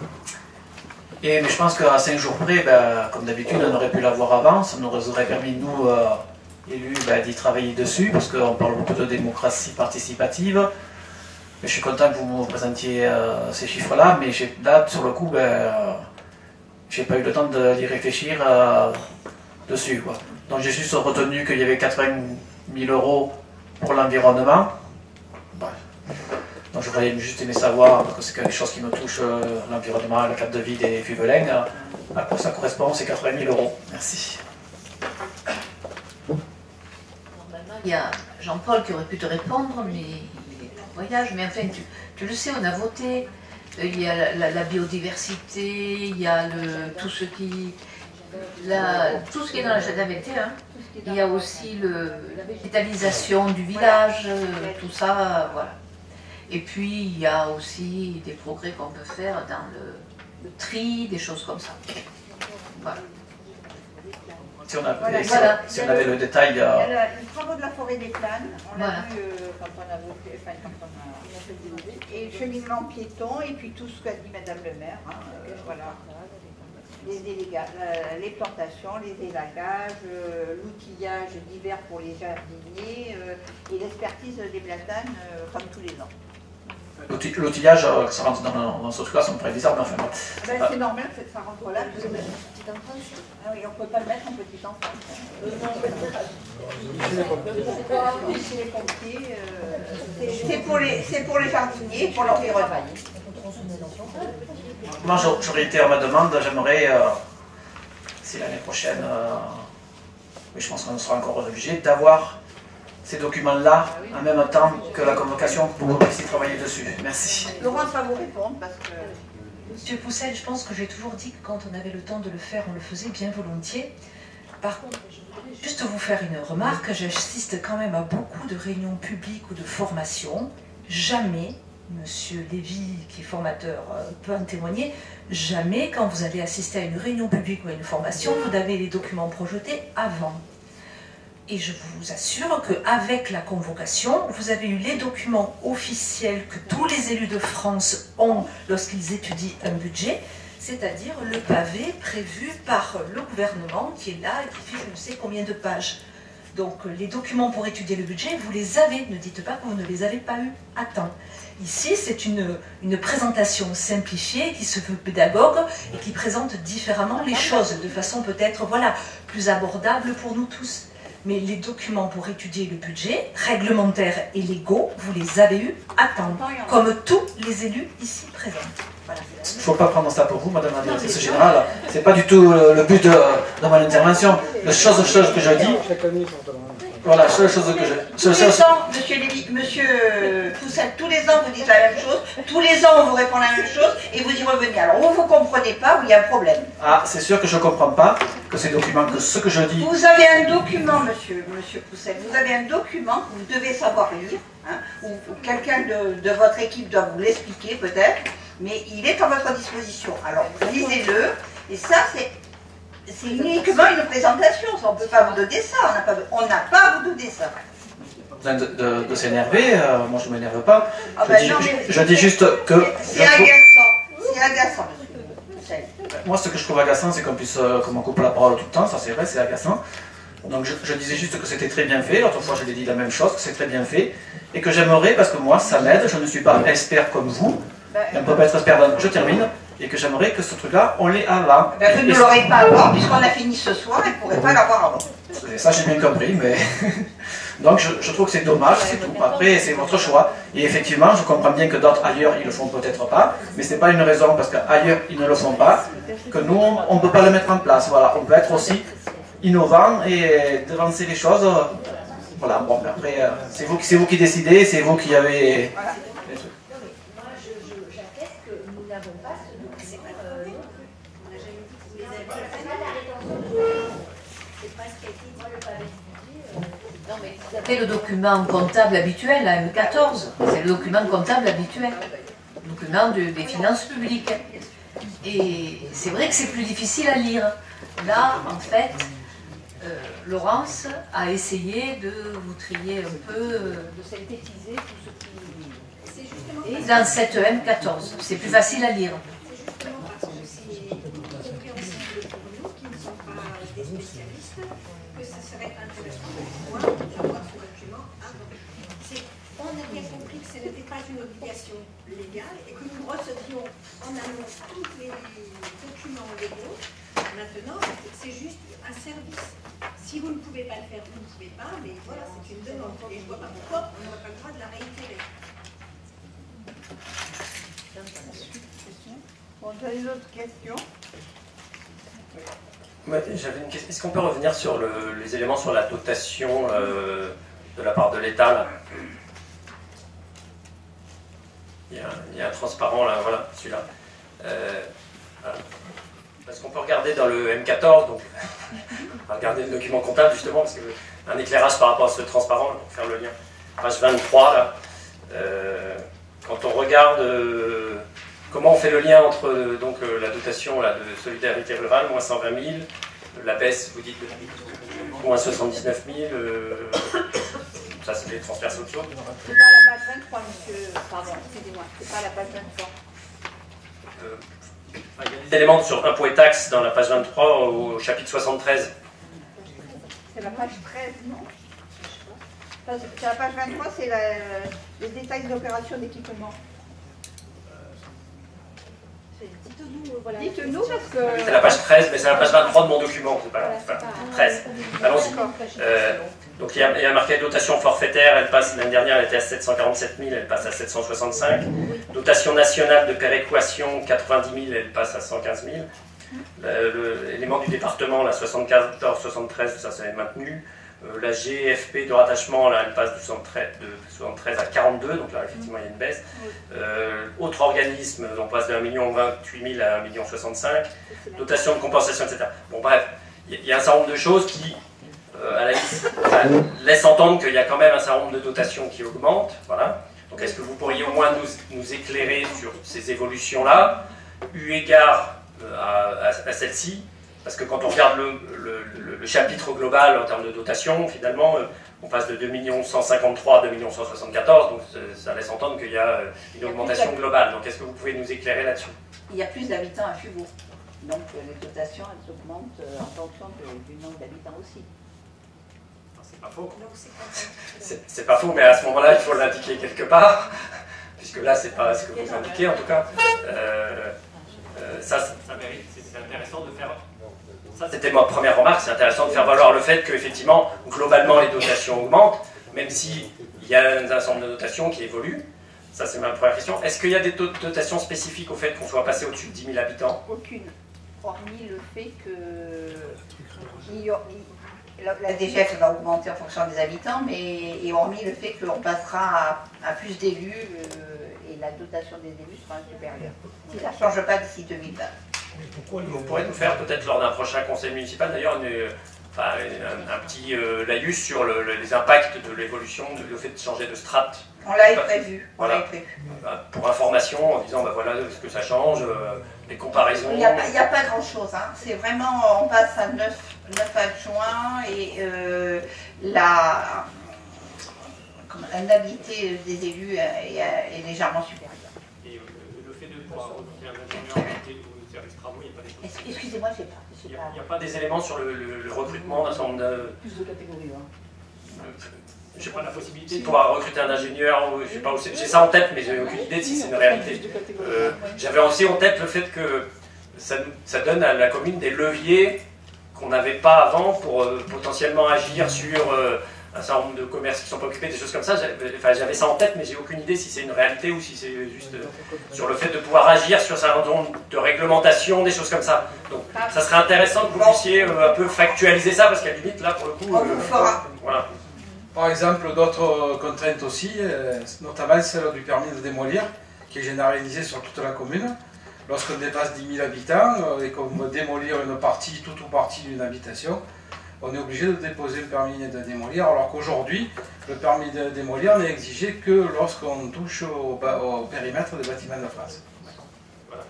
Mais je pense qu'à 5 jours près, ben, comme d'habitude, on aurait pu l'avoir avant. Ça nous aurait permis, nous, élus, ben, d'y travailler dessus, parce qu'on parle beaucoup de démocratie participative. Mais je suis content que vous me présentiez ces chiffres-là, mais là, sur le coup, ben, j'ai pas eu le temps d'y réfléchir dessus, quoi. Donc j'ai juste retenu qu'il y avait 80 000 euros pour l'environnement. Bref. Donc j'aurais juste aimé savoir, parce que c'est quelque chose qui me touche, l'environnement, le cadre de vie des Fuvelains, à quoi ça correspond ces 80 000 euros. Merci. Normalement, il y a Jean-Paul qui aurait pu te répondre, mais il est en voyage. Mais enfin, tu le sais, on a voté. Il y a la biodiversité, il y a tout ce qui est dans la GDVT, hein. Il y a aussi la végétalisation du village, tout ça, voilà. Et puis il y a aussi des progrès qu'on peut faire dans le tri, des choses comme ça. Voilà. Si on avait le détail... Il y a les travaux de la forêt des Planes, on l'a vu quand on a voté, enfin quand on a fait le DOD, et le cheminement piéton, et puis tout ce qu'a dit Madame le maire, hein, voilà. Les plantations, les élagages, l'outillage divers pour les jardiniers, et l'expertise des platanes comme tous les ans. L'outillage, ça rentre dans ce truc-là, ça me paraît bizarre, mais enfin bon. Ben, c'est normal, ça rentre là, parce que petite enfance. Ah oui, on ne peut pas le mettre en petite enfance. Chez les pompiers, c'est pour les jardiniers, pour l'environnement. Moi, je réitère ma demande, j'aimerais, si l'année prochaine, mais je pense qu'on sera encore obligé, d'avoir ces documents-là en même temps que la convocation pour qu'on puisse y travailler dessus. Merci. Laurence va vous répondre parce que... Monsieur Poussel, je pense que j'ai toujours dit que quand on avait le temps de le faire, on le faisait bien volontiers. Par contre, je voudrais juste vous faire une remarque. J'assiste quand même à beaucoup de réunions publiques ou de formations. Jamais, Monsieur Lévy, qui est formateur, peut en témoigner, jamais quand vous allez assister à une réunion publique ou à une formation, vous avez les documents projetés avant. Et je vous assure qu'avec la convocation, vous avez eu les documents officiels que tous les élus de France ont lorsqu'ils étudient un budget, c'est-à-dire le pavé prévu par le gouvernement qui est là et qui fait je ne sais combien de pages. Donc les documents pour étudier le budget, vous les avez. Ne dites pas que vous ne les avez pas eus à temps. Ici, c'est une présentation simplifiée qui se veut pédagogue et qui présente différemment les choses, de façon peut-être voilà, plus abordable pour nous tous. Mais les documents pour étudier le budget, réglementaires et légaux, vous les avez eus à temps, comme tous les élus ici présents. Voilà. Il ne faut pas prendre ça pour vous, Madame la Directrice Générale. Ce n'est pas du tout le but de mon intervention. La chose que je dis... Voilà, la seule chose que je... Tous les ans, Monsieur Poussel, tous les ans vous dites la même chose, tous les ans on vous répond la même chose et vous y revenez. Alors ou vous ne comprenez pas ou il y a un problème. Ah, c'est sûr que je ne comprends pas que ces documents, que ce que je dis... Vous avez un document, Monsieur Poussel, vous avez un document que vous devez savoir lire, hein, ou quelqu'un de votre équipe doit vous l'expliquer peut-être, mais il est à votre disposition. Alors lisez-le, et ça c'est uniquement une présentation, on ne peut pas vous donner ça, on n'a pas à vous donner ça. De s'énerver, moi je ne m'énerve pas. Ah je dis juste que... C'est agaçant, monsieur. Moi ce que je trouve agaçant, c'est qu'on me coupe la parole tout le temps, ça c'est vrai, c'est agaçant. Donc je disais juste que c'était très bien fait, l'autre fois je l'ai dit la même chose, que c'est très bien fait, et que j'aimerais, parce que moi ça m'aide, je ne suis pas expert comme vous, on ne peut pas être expert dans... Je termine. Et que j'aimerais que ce truc-là, on l'ait avant. Ben, vous ne l'aurez pas avant, puisqu'on a fini ce soir, et vous ne pourrez pas l'avoir avant. Ça, j'ai bien compris, mais... Donc, je trouve que c'est dommage, c'est tout. Après, c'est votre choix. Et effectivement, je comprends bien que d'autres ailleurs, ils le font peut-être pas, mais ce n'est pas une raison, parce qu'ailleurs, ils ne le font pas, que nous, on ne peut pas le mettre en place. Voilà, on peut être aussi innovant et devancer les choses. Voilà, bon, après, c'est vous qui décidez, c'est vous qui avez... Voilà. C'est le document comptable habituel, la M14, c'est le document comptable habituel, le document des finances publiques. Et c'est vrai que c'est plus difficile à lire. Là, en fait, Laurence a essayé de vous trier un peu, de synthétiser tout ce qui... Et dans cette M14, c'est plus facile à lire. C'est justement parce que c'est compréhensible pour nous qui ne sommes pas des spécialistes que ce serait intéressant pour moi d'avoir ce document avant. On a bien compris que ce n'était pas une obligation légale et que nous recevions en amont tous les documents légaux. Maintenant, c'est juste un service. Si vous ne pouvez pas le faire, vous ne pouvez pas, mais voilà, c'est une demande. Et je ne vois pas pourquoi on n'aurait pas le droit de la réitérer. Bon, vous avez d'autres questions? Ouais, j'avais une question. Est-ce qu'on peut revenir sur les éléments sur la dotation de la part de l'État là? Il y a un transparent là, voilà, celui-là. Voilà. Parce qu'on peut regarder dans le M14, donc on va regarder le document comptable justement, parce qu'un éclairage par rapport à ce transparent, là, pour faire le lien. Page 23, là, quand on regarde comment on fait le lien entre donc, la dotation là, de solidarité rurale, moins 120 000, la baisse, vous dites, moins 79 000, ça c'est les transferts sociaux. C'est pas la page 23, monsieur, pardon, excusez-moi, c'est pas la page 23. Il y a des éléments sur impôts et taxes dans la page 23 au chapitre 73. C'est la page 13, non? C'est la page 23, c'est les détails d'opération d'équipement. Dites-nous parce que... C'est la page 13, mais c'est la page 23 de mon document, c'est pas 13. Allons-y. Donc il y a marqué dotation forfaitaire, elle passe, l'année dernière elle était à 747 000, elle passe à 765. Dotation nationale de péréquation, 90 000, elle passe à 115 000. L'élément du département, la 74-73, ça s'est maintenu. La GFP de rattachement, là, elle passe de 73 à 42, donc là, effectivement, il y a une baisse. Autre organisme, on passe de 1 028 000 à 1 065 000. Dotation de compensation, etc. Bon, bref, il y a un certain nombre de choses qui laissent entendre qu'il y a quand même un certain nombre de dotations qui augmentent. Voilà. Donc, est-ce que vous pourriez au moins nous éclairer sur ces évolutions-là, eu égard à celle-ci? Parce que quand on regarde le chapitre global en termes de dotation, finalement, on passe de 2 153 000 à 2 174 000, donc ça laisse entendre qu'il y a une augmentation globale. Donc est-ce que vous pouvez nous éclairer là-dessus? Il y a plus d'habitants à Fugo, donc les dotations elles augmentent en fonction du nombre d'habitants aussi. C'est pas faux. C'est pas faux, mais à ce moment-là, il faut l'indiquer quelque part, puisque là, c'est pas ce que vous indiquez en tout cas. Ça mérite, c'est intéressant de faire. Ça, c'était ma première remarque, c'est intéressant de faire valoir le fait qu'effectivement, globalement, les dotations augmentent, même s'il y a un certain nombre de dotations qui évoluent. Ça, c'est ma première question. Est-ce qu'il y a des dotations spécifiques au fait qu'on soit passé au-dessus de 10 000 habitants? Aucune, hormis le fait que la DGF va augmenter en fonction des habitants, et hormis le fait qu'on passera à plus d'élus et la dotation des élus sera supérieure. Si ça ne change pas d'ici 2020. Vous pourrez nous faire peut-être lors d'un prochain conseil municipal d'ailleurs un petit laïus sur les impacts de l'évolution, le fait de changer de strate. On l'avait prévu. Voilà. Pour information, en disant voilà ce que ça change, les comparaisons. Il n'y a pas grand-chose. Hein. C'est vraiment, on passe à 9 adjoints et l'indemnité des élus est légèrement supérieure. Et le fait de pouvoir recruter un ingénieur au service travaux, il n'y a pas des choses. Excusez-moi, je ne sais pas. Il n'y a pas des éléments sur le recrutement d'un certain nombre de... Plus de catégories. Je sais pas, la possibilité de pouvoir recruter un ingénieur, je sais pas où c'est. J'ai ça en tête, mais j'ai aucune idée de si c'est une réalité. J'avais aussi en tête le fait que ça donne à la commune des leviers qu'on n'avait pas avant pour potentiellement agir sur un certain nombre de commerces qui ne sont pas occupés, des choses comme ça. J'avais ça en tête, mais j'ai aucune idée si c'est une réalité ou si c'est juste sur le fait de pouvoir agir sur un certain nombre de réglementations, des choses comme ça. Donc ça serait intéressant que vous puissiez un peu factualiser ça, parce qu'à la limite, là, pour le coup... On vous le fera. Voilà. Par exemple, d'autres contraintes aussi, notamment celle du permis de démolir, qui est généralisé sur toute la commune. Lorsqu'on dépasse 10 000 habitants et qu'on veut démolir une partie, toute ou partie d'une habitation, on est obligé de déposer le permis de démolir, alors qu'aujourd'hui, le permis de démolir n'est exigé que lorsqu'on touche au périmètre des bâtiments de France. Voilà.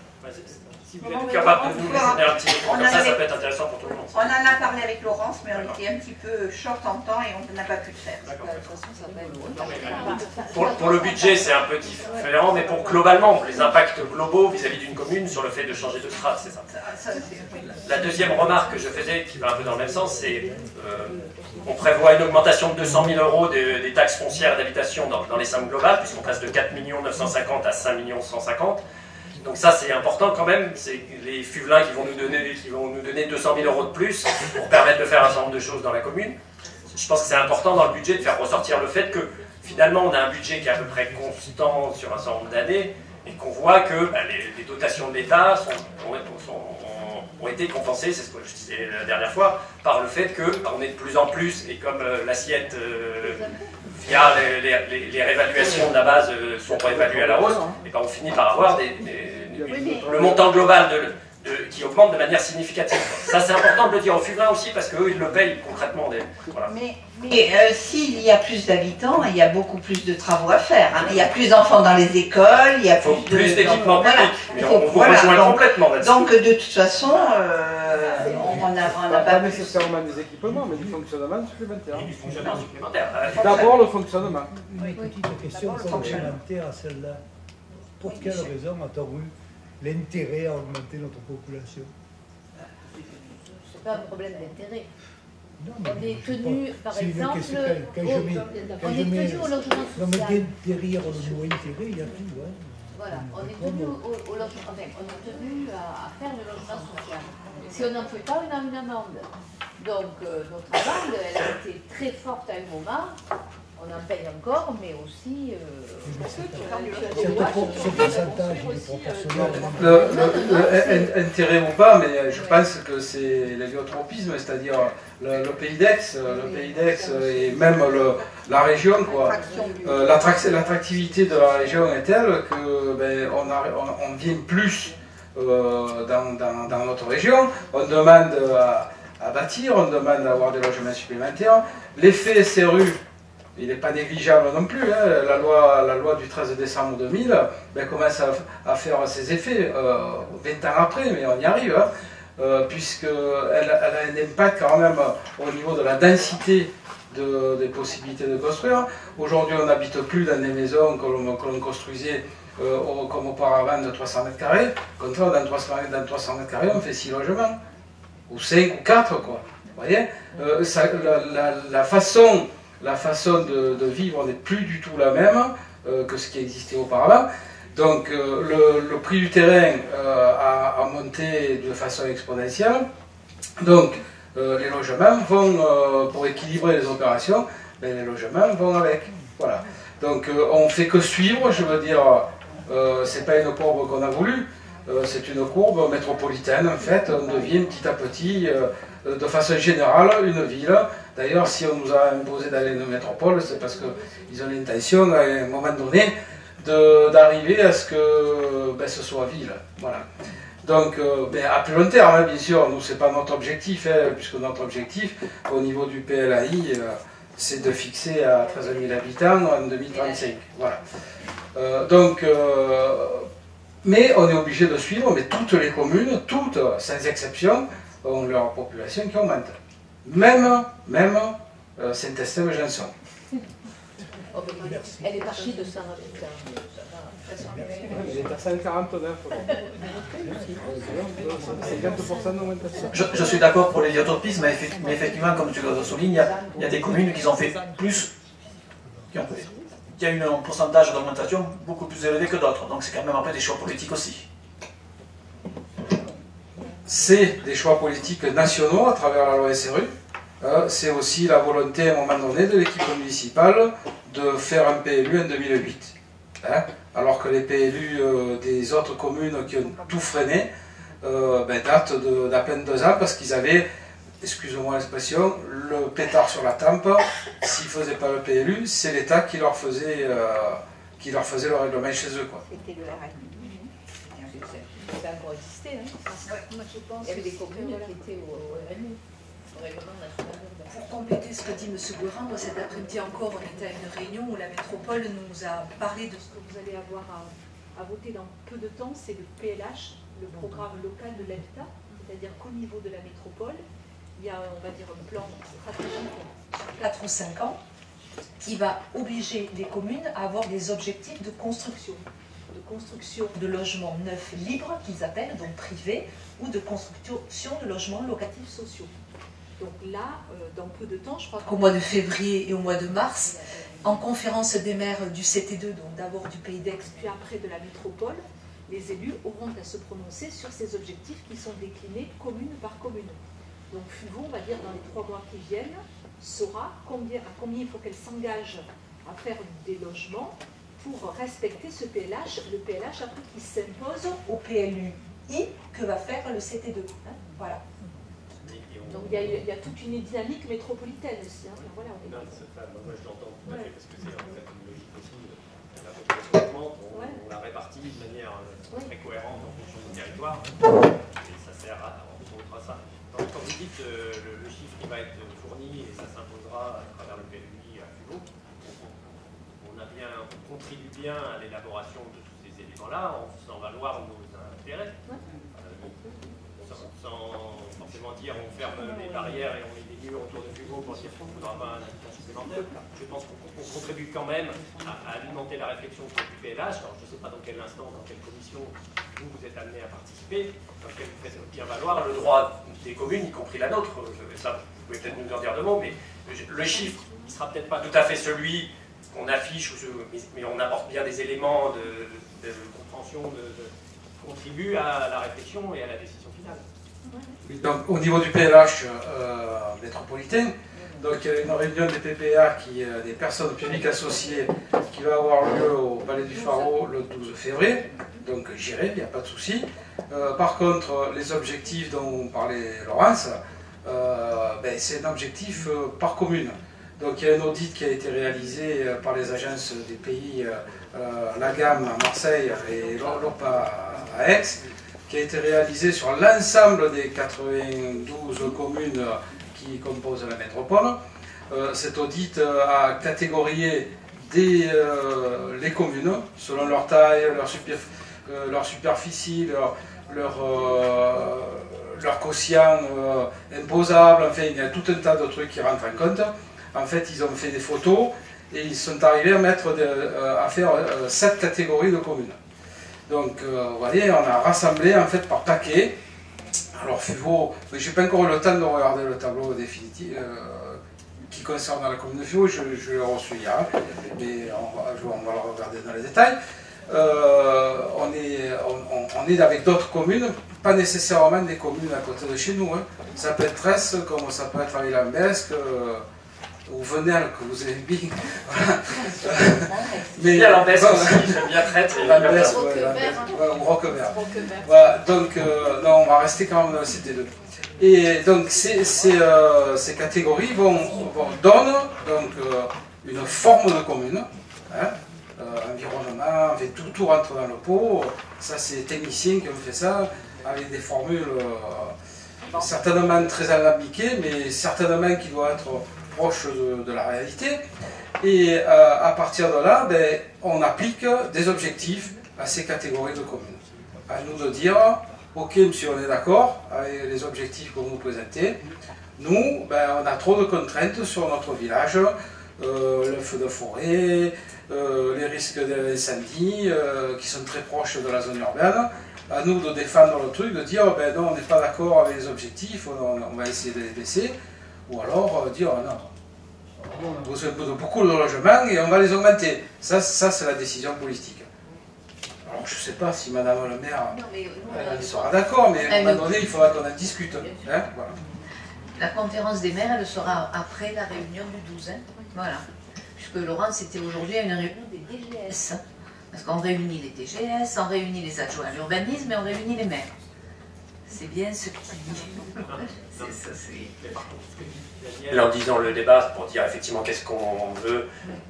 Si vous êtes capable de nous donner un petit mot comme ça peut être intéressant pour tout le monde. On en a parlé avec Laurence, mais on était un petit peu short en temps et on n'a pas pu le faire. Pour le budget, c'est un peu différent, mais pour globalement, les impacts globaux vis-à-vis d'une commune sur le fait de changer de strate, c'est ça. La deuxième remarque que je faisais, qui va un peu dans le même sens, c'est on prévoit une augmentation de 200 000 € des taxes foncières d'habitation dans les sommes globales, puisqu'on passe de 4 950 000 à 5 150 000. Donc ça c'est important quand même, c'est les Fuvelins qui vont nous donner 200 000 € de plus pour permettre de faire un certain nombre de choses dans la commune. Je pense que c'est important dans le budget de faire ressortir le fait que finalement on a un budget qui est à peu près constant sur un certain nombre d'années et qu'on voit que les dotations de l'État ont été compensées, c'est ce que je disais la dernière fois, par le fait qu'on est de plus en plus, et comme l'assiette via les réévaluations de la base sont réévaluées à la hausse, et ben on finit par avoir le montant global qui augmente de manière significative. Ça c'est important de le dire aux Fuvelins aussi parce qu'eux ils le payent concrètement. Voilà. Mais s'il y a plus d'habitants, il y a beaucoup plus de travaux à faire. Hein. Il y a plus d'enfants dans les écoles, il y a plus d'équipements publics. Mais on vous voilà, rejoint complètement là-dessus. Donc de toute façon, on n'a pas nécessairement des équipements, mais du fonctionnement supplémentaire. Du fonctionnement supplémentaire. D'abord le fonctionnement. Une petite question complémentaire à celle-là. Pour quelle raison a-t-on eu l'intérêt à augmenter notre population? C'est pas un problème d'intérêt. Non, On est tenu, par exemple, quand je mets au logement social. derrière le mot intérêt, il y a tout. Hein. Voilà, on est tenu au logement, enfin, on est tenu à faire le logement social. Si on n'en fait pas, on a une amende. Donc notre amende, elle a été très forte à un moment. On en paye encore, mais aussi... Ce pourcentage, il est proportionnel. Intérêt ou pas, mais je pense que c'est l'héliotropisme, c'est-à-dire le pays d'Aix, et même la région, quoi. L'attractivité de la région est telle que on vient plus dans notre région, on demande à bâtir, on demande à avoir des logements supplémentaires. L'effet SRU, il n'est pas négligeable non plus. Hein. La loi du 13 décembre 2000 commence à faire ses effets 20 ans après, mais on y arrive, hein, puisqu'elle a un impact quand même au niveau de la densité des possibilités de construire. Aujourd'hui, on n'habite plus dans des maisons que l'on construisait comme auparavant de 300 mètres carrés. Quand on dans 300 mètres carrés, on fait 6 logements, ou 5 ou 4, quoi. Vous voyez, la façon de vivre n'est plus du tout la même que ce qui existait auparavant. Donc le prix du terrain a monté de façon exponentielle. Donc les logements vont, pour équilibrer les opérations, les logements vont avec. Voilà. Donc on ne fait que suivre, je veux dire, c'est pas une courbe qu'on a voulu, c'est une courbe métropolitaine en fait. On devient petit à petit, de façon générale, une ville. D'ailleurs, si on nous a imposé d'aller dans une métropole, c'est parce qu'ils ont l'intention, à un moment donné, d'arriver à ce que ce soit ville. Voilà. Donc, à plus long terme, hein, bien sûr, nous, ce n'est pas notre objectif, hein, puisque notre objectif, au niveau du PLAI, c'est de fixer à 13 000 habitants en 2035. Voilà. Mais on est obligé de suivre, mais toutes les communes, toutes, sans exception, ont leur population qui augmente. Même Saint-Estève-Janson. Elle est partie de 100 habitants. Il est à 149. C'est 50% d'augmentation. Je suis d'accord pour l'héliotropisme, mais effectivement, comme tu le soulignes, il y a des communes qui ont fait plus, qui a eu un pourcentage d'augmentation beaucoup plus élevé que d'autres. Donc c'est quand même après des choix politiques aussi. C'est des choix politiques nationaux à travers la loi SRU. C'est aussi la volonté à un moment donné de l'équipe municipale de faire un PLU en 2008. Hein, alors que les PLU des autres communes qui ont tout freiné datent d'à peine 2 ans parce qu'ils avaient, excusez-moi l'expression, le pétard sur la tempe. S'ils ne faisaient pas le PLU, c'est l'État qui leur faisait le règlement chez eux, quoi. C'était le RN. Ça a encore existé. Hein. Moi, je pense il y avait des communes qui étaient au RNU, au règlement national urbain. Pour compléter ce que dit M. Guérin, moi cet après-midi encore, on était à une réunion où la métropole nous a parlé de ce que vous allez avoir à voter dans peu de temps, c'est le PLH, le programme local de l'habitat, c'est-à-dire qu'au niveau de la métropole, il y a, on va dire, un plan stratégique sur 4 ou 5 ans qui va obliger les communes à avoir des objectifs de construction de logements neufs libres, qu'ils appellent, donc privés, ou de construction de logements locatifs sociaux. Donc là, dans peu de temps, je crois qu'au mois de février et au mois de mars, en conférence des maires du CT2, donc d'abord du Pays d'Aix, puis après de la métropole, les élus auront à se prononcer sur ces objectifs qui sont déclinés commune par commune. Donc FUVO, on va dire, dans les 3 mois qui viennent, saura à combien il faut qu'elle s'engage à faire des logements pour respecter ce PLH, le PLH après qui s'impose au PLUI que va faire le CT2. Hein, voilà. Donc il y a toute une dynamique métropolitaine aussi. Hein. Voilà, moi je l'entends tout à fait parce que c'est en fait une logique aussi. La population augmente, on la répartit de manière très cohérente en fonction du territoire et ça sert entre autres à ça. Donc, quand vous dites le chiffre qui va être fourni et ça s'imposera à travers le PLUI à FUVO, on contribue bien à l'élaboration de tous ces éléments-là en faisant valoir nos intérêts, sans forcément dire on ferme les barrières et on met des murs autour de FUVO pour dire qu'on ne voudra pas un habitat supplémentaire. Je pense qu'on contribue quand même à alimenter la réflexion sur du PLH. Alors je ne sais pas dans quel instant, dans quelle commission vous êtes amené à participer, dans laquelle vous faites bien valoir le droit des communes, y compris la nôtre. Ça, vous pouvez peut-être nous en dire deux mots, mais le chiffre, il ne sera peut-être pas tout à fait celui qu'on affiche, mais on apporte bien des éléments de compréhension, contribue à la réflexion et à la décision finale. Donc, au niveau du PLH métropolitain, donc, il y a une réunion des PPA, des personnes publiques associées, qui va avoir lieu au Palais du Pharo le 12 février. Donc j'irai, il n'y a pas de souci. Par contre, les objectifs dont parlait Laurence, c'est un objectif par commune. Donc il y a un audit qui a été réalisé par les agences des pays, la gamme à Marseille et l'OPA à Aix, qui a été réalisé sur l'ensemble des 92 communes qui composent la métropole. Cet audit a catégorié les communes selon leur taille, leur superficie, leur quotient imposable. Enfin, il y a tout un tas de trucs qui rentrent en compte. En fait, ils ont fait des photos et ils sont arrivés à faire 7 catégories de communes. Donc, vous voyez, on a rassemblé en fait par paquet. Alors, FUVO, mais je n'ai pas encore eu le temps de regarder le tableau définitif qui concerne la commune de FUVO, je l'ai reçu hier, mais on va le regarder dans les détails. On est avec d'autres communes, pas nécessairement des communes à côté de chez nous. Hein. Ça peut être Tresse, comme ça peut être à Vilambesque, ou Venelle, que vous aimez bien. Mais il y a Lambesque aussi, j'aime bien Traite. Lambesque, ou Roquevert. Voilà, donc, non, on va rester quand même dans la cité 2. Et donc, ces catégories donnent donc, une forme de commune. Hein, environnement, tout rentre dans le pot. Ça, c'est les techniciens qui ont fait ça, avec des formules certainement très alambiquées, mais certainement qui doivent être proches de la réalité. Et à partir de là, on applique des objectifs à ces catégories de communes. À nous de dire, ok monsieur, on est d'accord avec les objectifs que vous nous présentez. Nous, on a trop de contraintes sur notre village, le feu de forêt, les risques d'incendie qui sont très proches de la zone urbaine. À nous de défendre le truc, de dire non, on n'est pas d'accord avec les objectifs, on va essayer de les baisser, ou alors dire non, on a besoin de beaucoup de logements et on va les augmenter. Ça c'est la décision politique. Alors je ne sais pas si Madame le maire elle sera d'accord, mais à un moment donné il faudra qu'on en discute. Hein, voilà. La conférence des maires, elle sera après la réunion du 12. Hein. Voilà. Puisque Laurent, c'était aujourd'hui une réunion des DGS. Parce qu'on réunit les DGS, on réunit les adjoints à l'urbanisme et on réunit les maires. C'est bien ce qu'il dit. C'est ça, c'est... En disant le débat, pour dire effectivement qu'est-ce qu'on veut,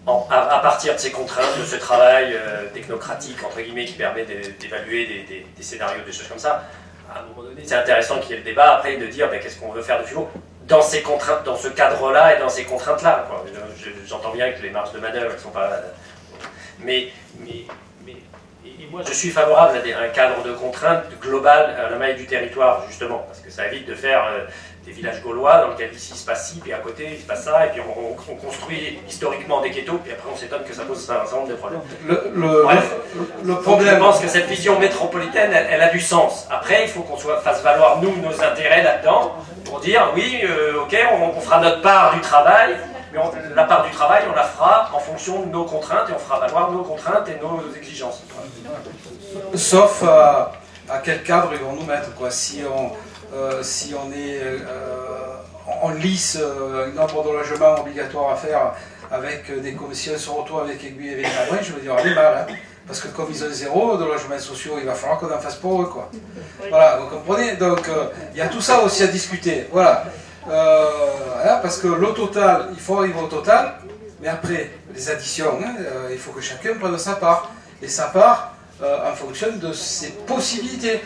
à partir de ces contraintes, de ce travail technocratique, entre guillemets, qui permet d'évaluer des scénarios, des choses comme ça, à un moment donné, c'est intéressant qu'il y ait le débat après de dire qu'est-ce qu'on veut faire de FUVO dans ces contraintes, dans ce cadre-là et dans ces contraintes-là. J'entends bien que les marges de manœuvre ne sont pas... Mais moi, je suis favorable à un cadre de contraintes global à la maille du territoire, justement, parce que ça évite de faire des villages gaulois dans lesquels ici il se passe ci, puis à côté il se passe ça, et puis on construit historiquement des ghettos, puis après on s'étonne que ça pose un certain nombre de problèmes. Le problème... Je pense que cette vision métropolitaine, elle a du sens. Après, il faut qu'on fasse valoir, nous, nos intérêts là-dedans, pour dire, oui, ok, on fera notre part du travail, mais la part du travail, on la fera en fonction de nos contraintes, et on fera valoir nos contraintes et nos exigences. Sauf à quel cadre ils vont nous mettre, quoi. Si on lisse un nombre de logements obligatoires à faire avec des commissions sur retour avec aiguille et véritables, je veux dire, allez mal, hein. Parce que comme ils ont 0 de logements sociaux, il va falloir qu'on en fasse pour eux, quoi. Voilà, vous comprenez? Donc, il y a tout ça aussi à discuter, voilà. Parce que le total, il faut arriver au total, mais après, les additions, hein, il faut que chacun prenne sa part. Et sa part en fonction de ses possibilités.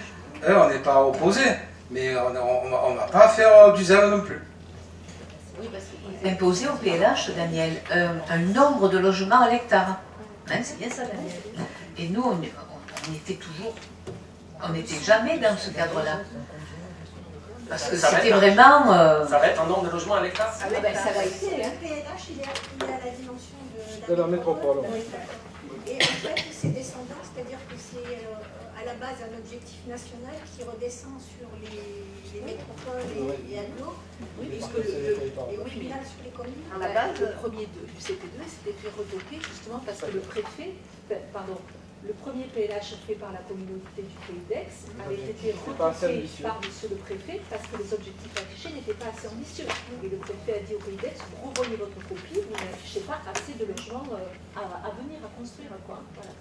Hein, on n'est pas opposés, mais on ne va pas faire du zèle non plus. Oui, parce qu'il est imposé au PLH, Daniel, un nombre de logements à l'hectare. Hein, c'est bien ça, Daniel. Et nous, on était toujours... On n'était jamais dans ce cadre-là. Parce que c'était vraiment... Ça va être un nombre de logements à l'hectare? Ah oui, ben, ça va être. Le PLH, il est à la dimension de la métropole. Oui. Et en fait, c'est descendant, c'est-à-dire que c'est à la base un objectif national qui redescend sur les métropoles et agglos. Oui, Et puisque et au final sur les communes. à la base, le premier du CP2 s'était fait retoquer justement parce que le préfet, le premier PLH fait par la communauté du Pays d'Aix avait été retoqué par monsieur le préfet parce que les objectifs affichés n'étaient pas assez ambitieux. Et le préfet a dit au Pays d'Aix, vous revoyez votre copie, vous n'affichez pas assez de logements à venir, à construire. Quoi. Voilà.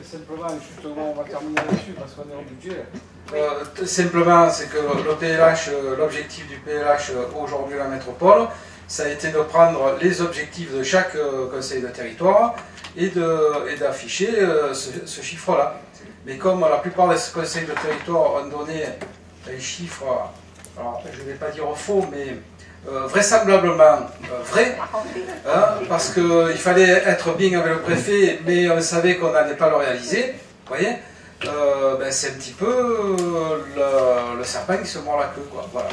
Simplement, justement, on va terminer là-dessus parce qu'on est en budget. Simplement, c'est que le PLH, l'objectif du PLH aujourd'hui à la métropole, ça a été de prendre les objectifs de chaque conseil de territoire et d'afficher ce chiffre-là. Mais comme la plupart des conseils de territoire ont donné un chiffre, alors je ne vais pas dire faux, mais vraisemblablement vrai, hein, parce qu'il fallait être bien avec le préfet, mais on savait qu'on n'allait pas le réaliser, vous voyez, c'est un petit peu le serpent qui se mord la queue, quoi, voilà.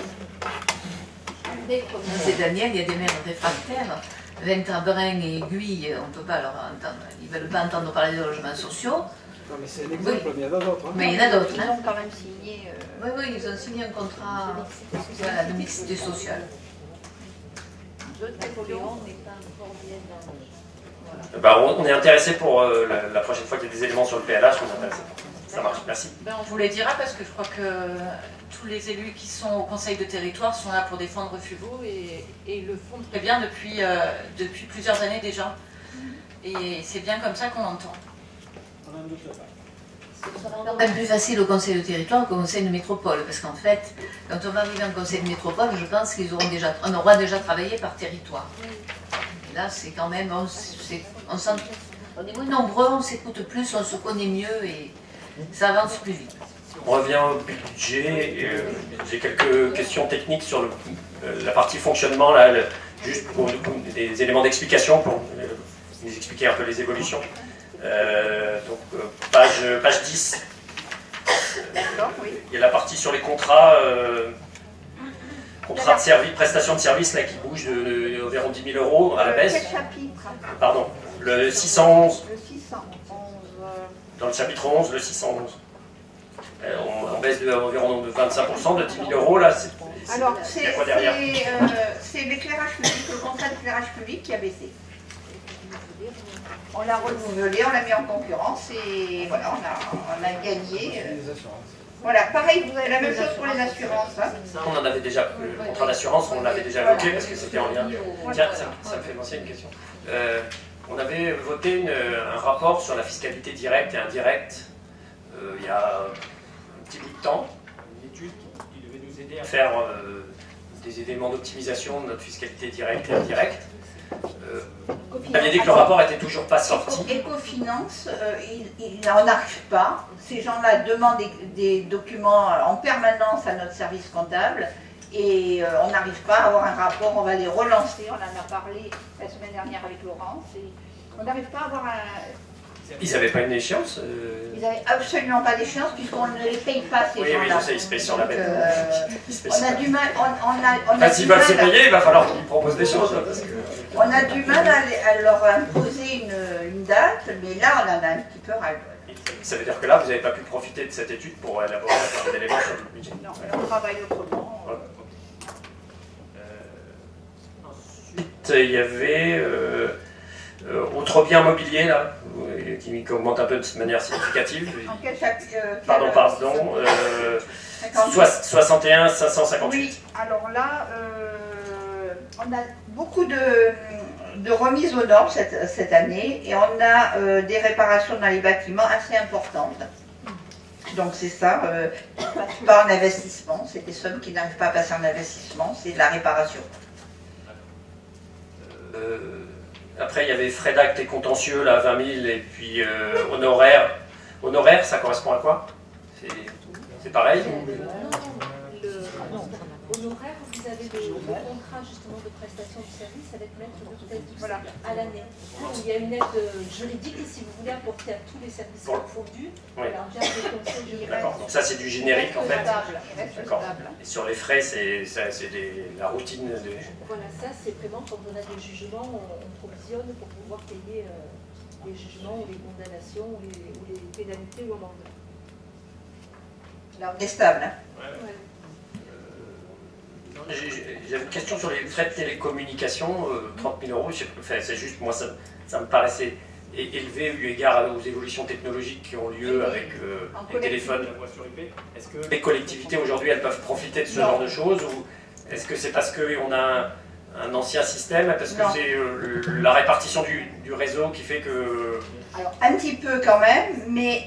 Comme disait Daniel, il y a des maires réfractaires. Ventabrin et Guy, on ne peut pas leur entendre. Ils ne veulent pas entendre parler de logements sociaux. Non, mais c'est un exemple, mais il y en a d'autres. Hein. Mais il y en a d'autres. Ils ont quand même signé. Oui, ils ont signé un contrat de mixité sociale. On est intéressé pour la prochaine fois qu'il y a des éléments sur le PLH, on est intéressé. Ça marche, merci. On vous les dira parce que je crois que tous les élus qui sont au conseil de territoire sont là pour défendre Fugo et le font très bien depuis plusieurs années déjà. Et c'est bien comme ça qu'on l'entend. C'est même plus facile au conseil de territoire qu'au conseil de métropole parce qu'en fait, quand on va arriver en conseil de métropole, je pense qu'on aura déjà travaillé par territoire. Et là, c'est quand même, on est moins nombreux, on s'écoute plus, on se connaît mieux et ça avance plus vite. On revient au budget. J'ai quelques questions techniques sur la partie fonctionnement, là, juste pour des éléments d'explication, pour nous expliquer un peu les évolutions. Page 10. Il y a la partie sur les contrats, contrats de service, prestations de services là, qui bougent d'environ 10 000 euros à la baisse. Quel chapitre? Pardon, le 611. Le 611. Dans le chapitre 11, le 611. On baisse d'environ de 25%, de 10 000 euros, là, alors, c'est quoi derrière? C'est l'éclairage public, le contrat d'éclairage public qui a baissé. On l'a renouvelé, on l'a mis en concurrence et voilà, on a gagné. Voilà, pareil, vous avez la même chose pour les assurances. Hein. Ça, on en avait déjà, le contrat d'assurance, on l'avait déjà évoqué parce que c'était en lien. Tiens, ça me fait penser à une question. On avait voté un rapport sur la fiscalité directe et indirecte il y a un petit bout de temps, une étude qui devait nous aider à faire des éléments d'optimisation de notre fiscalité directe et indirecte. Vous aviez dit que le rapport n'était toujours pas sorti. Ecofinance, il n'en arrive pas. Ces gens-là demandent des documents en permanence à notre service comptable et on n'arrive pas à avoir un rapport. On va les relancer. On en a parlé la semaine dernière avec Laurence. Et on n'arrive pas à avoir un... Ils n'avaient pas une échéance Ils n'avaient absolument pas d'échéance puisqu'on ne les paye pas ces gens-là. Oui, je sais, ils se payent sur la bête. On a du mal. S'ils veulent se payer, il va falloir qu'ils proposent des choses. Parce que... On a du mal à leur imposer une date, mais là, on en a un petit peu ras-le-bol. Ça veut dire que là, vous n'avez pas pu profiter de cette étude pour élaborer un élément sur le budget. Non, on travaille autrement. Voilà. Ensuite, il y avait autre bien mobilier, là, qui augmente un peu de manière significative. En quel chapitre Pardon. 61 558. Oui, alors là, on a beaucoup de remises aux normes cette année et on a des réparations dans les bâtiments assez importantes. Donc c'est ça, pas en investissement, c'est des sommes qui n'arrivent pas à passer en investissement, c'est de la réparation. Après, il y avait frais d'acte et contentieux, là, 20 000, et puis honoraires. Honoraires, ça correspond à quoi? C'est pareil? Honoraire, vous avez le contrat justement de prestation de service avec maître d'hôtel à l'année. Il y a une aide juridique et si vous voulez apporter à tous les services confondus, en termes de conseil juridique. D'accord, donc ça c'est du générique en fait. D'accord. Et sur les frais, c'est la routine de... Voilà, ça c'est vraiment quand on a des jugements, on provisionne pour pouvoir payer les jugements ou les condamnations ou les pénalités ou amendes. Là, on est stable. Hein. J'avais une question sur les frais de télécommunication, 30 000 euros, c'est juste, moi ça me paraissait élevé eu égard aux évolutions technologiques qui ont lieu avec les téléphones, la voix sur IP. Est-ce que les collectivités aujourd'hui elles peuvent profiter de ce genre de choses, ou est-ce que c'est parce qu'on a un ancien système, parce que c'est la répartition du réseau qui fait que... Alors, un petit peu quand même, mais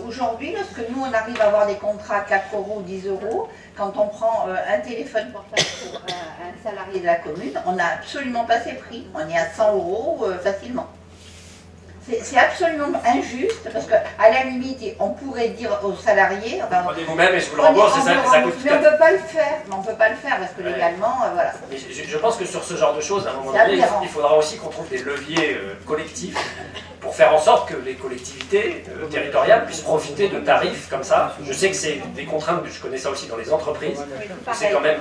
aujourd'hui, lorsque nous on arrive à avoir des contrats 4 euros ou 10 euros, quand on prend un téléphone portable pour un salarié de la commune, on n'a absolument pas ces prix. On est à 100 euros facilement. C'est absolument injuste, parce qu'à la limite, on pourrait dire aux salariés... Prenez vous-même et je vous le rembourse, ça coûte... Mais on ne peut pas le faire, parce que légalement, voilà. Mais je pense que sur ce genre de choses, à un moment donné, il faudra aussi qu'on trouve des leviers collectifs pour faire en sorte que les collectivités territoriales puissent profiter de tarifs comme ça. Je sais que c'est des contraintes, je connais ça aussi dans les entreprises, c'est quand même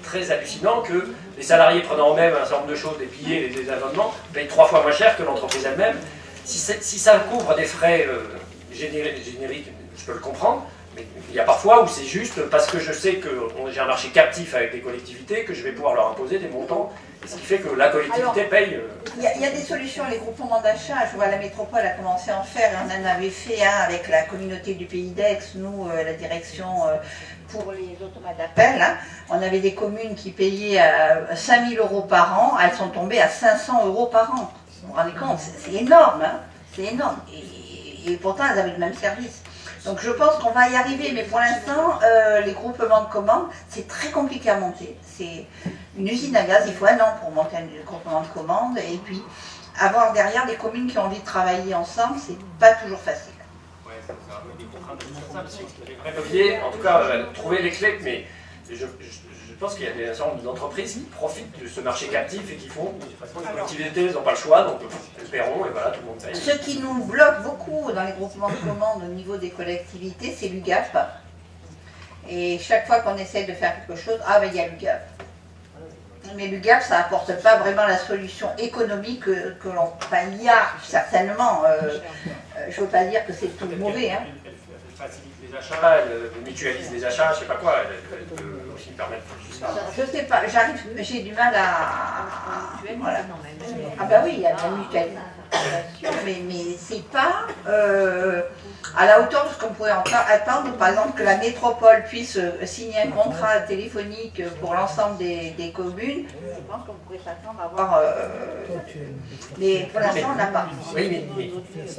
très hallucinant que les salariés prenant eux-mêmes un certain nombre de choses, des billets, des abonnements, payent 3 fois moins cher que l'entreprise elle-même. Si ça couvre des frais génériques, je peux le comprendre, mais il y a parfois où c'est juste parce que je sais que j'ai un marché captif avec les collectivités, que je vais pouvoir leur imposer des montants, et ce qui fait que la collectivité paye. Il y a des solutions, les groupements d'achat, je vois la métropole a commencé à en faire, et on en avait fait un avec la communauté du Pays d'Aix, nous, la direction pour les automates d'appel, hein. On avait des communes qui payaient 5 000 euros par an, elles sont tombées à 500 euros par an. Vous vous rendez compte, c'est énorme, hein, c'est énorme. Et pourtant, elles avaient le même service. Donc je pense qu'on va y arriver, mais pour l'instant, les groupements de commandes, c'est très compliqué à monter. C'est une usine à gaz, il faut 1 an pour monter un groupement de commandes, et puis avoir derrière des communes qui ont envie de travailler ensemble, c'est pas toujours facile. Oui, c'est ça, des contraintes indispensables, si les vrais leviers, en tout cas, trouver les clés, mais je pense qu'il y a des certain nombre d'entreprises qui profitent de ce marché captif et qui font, de toute façon, les collectivités n'ont pas le choix, donc elles paieront et voilà, tout le monde paye. Ce qui nous bloque beaucoup dans les groupements de commandes au niveau des collectivités, c'est l'UGAP. Et chaque fois qu'on essaie de faire quelque chose, ben il y a l'UGAP. Mais l'UGAP, ça n'apporte pas vraiment la solution économique que l'on... Enfin, il y a certainement, je ne veux pas dire que c'est tout mauvais, hein. Elle facilite les achats, elle mutualise les achats, je ne sais pas quoi, elle peut aussi permettre juste ça. Je ne sais pas, j'ai du mal à... Voilà. Ah bah oui, il y a de la mutualisation, mais c'est pas à la hauteur de ce qu'on pourrait attendre, par exemple que la métropole puisse signer un contrat téléphonique pour l'ensemble des communes. Je pense qu'on pourrait s'attendre à avoir... mais pour l'instant, on n'a pas. Oui, mais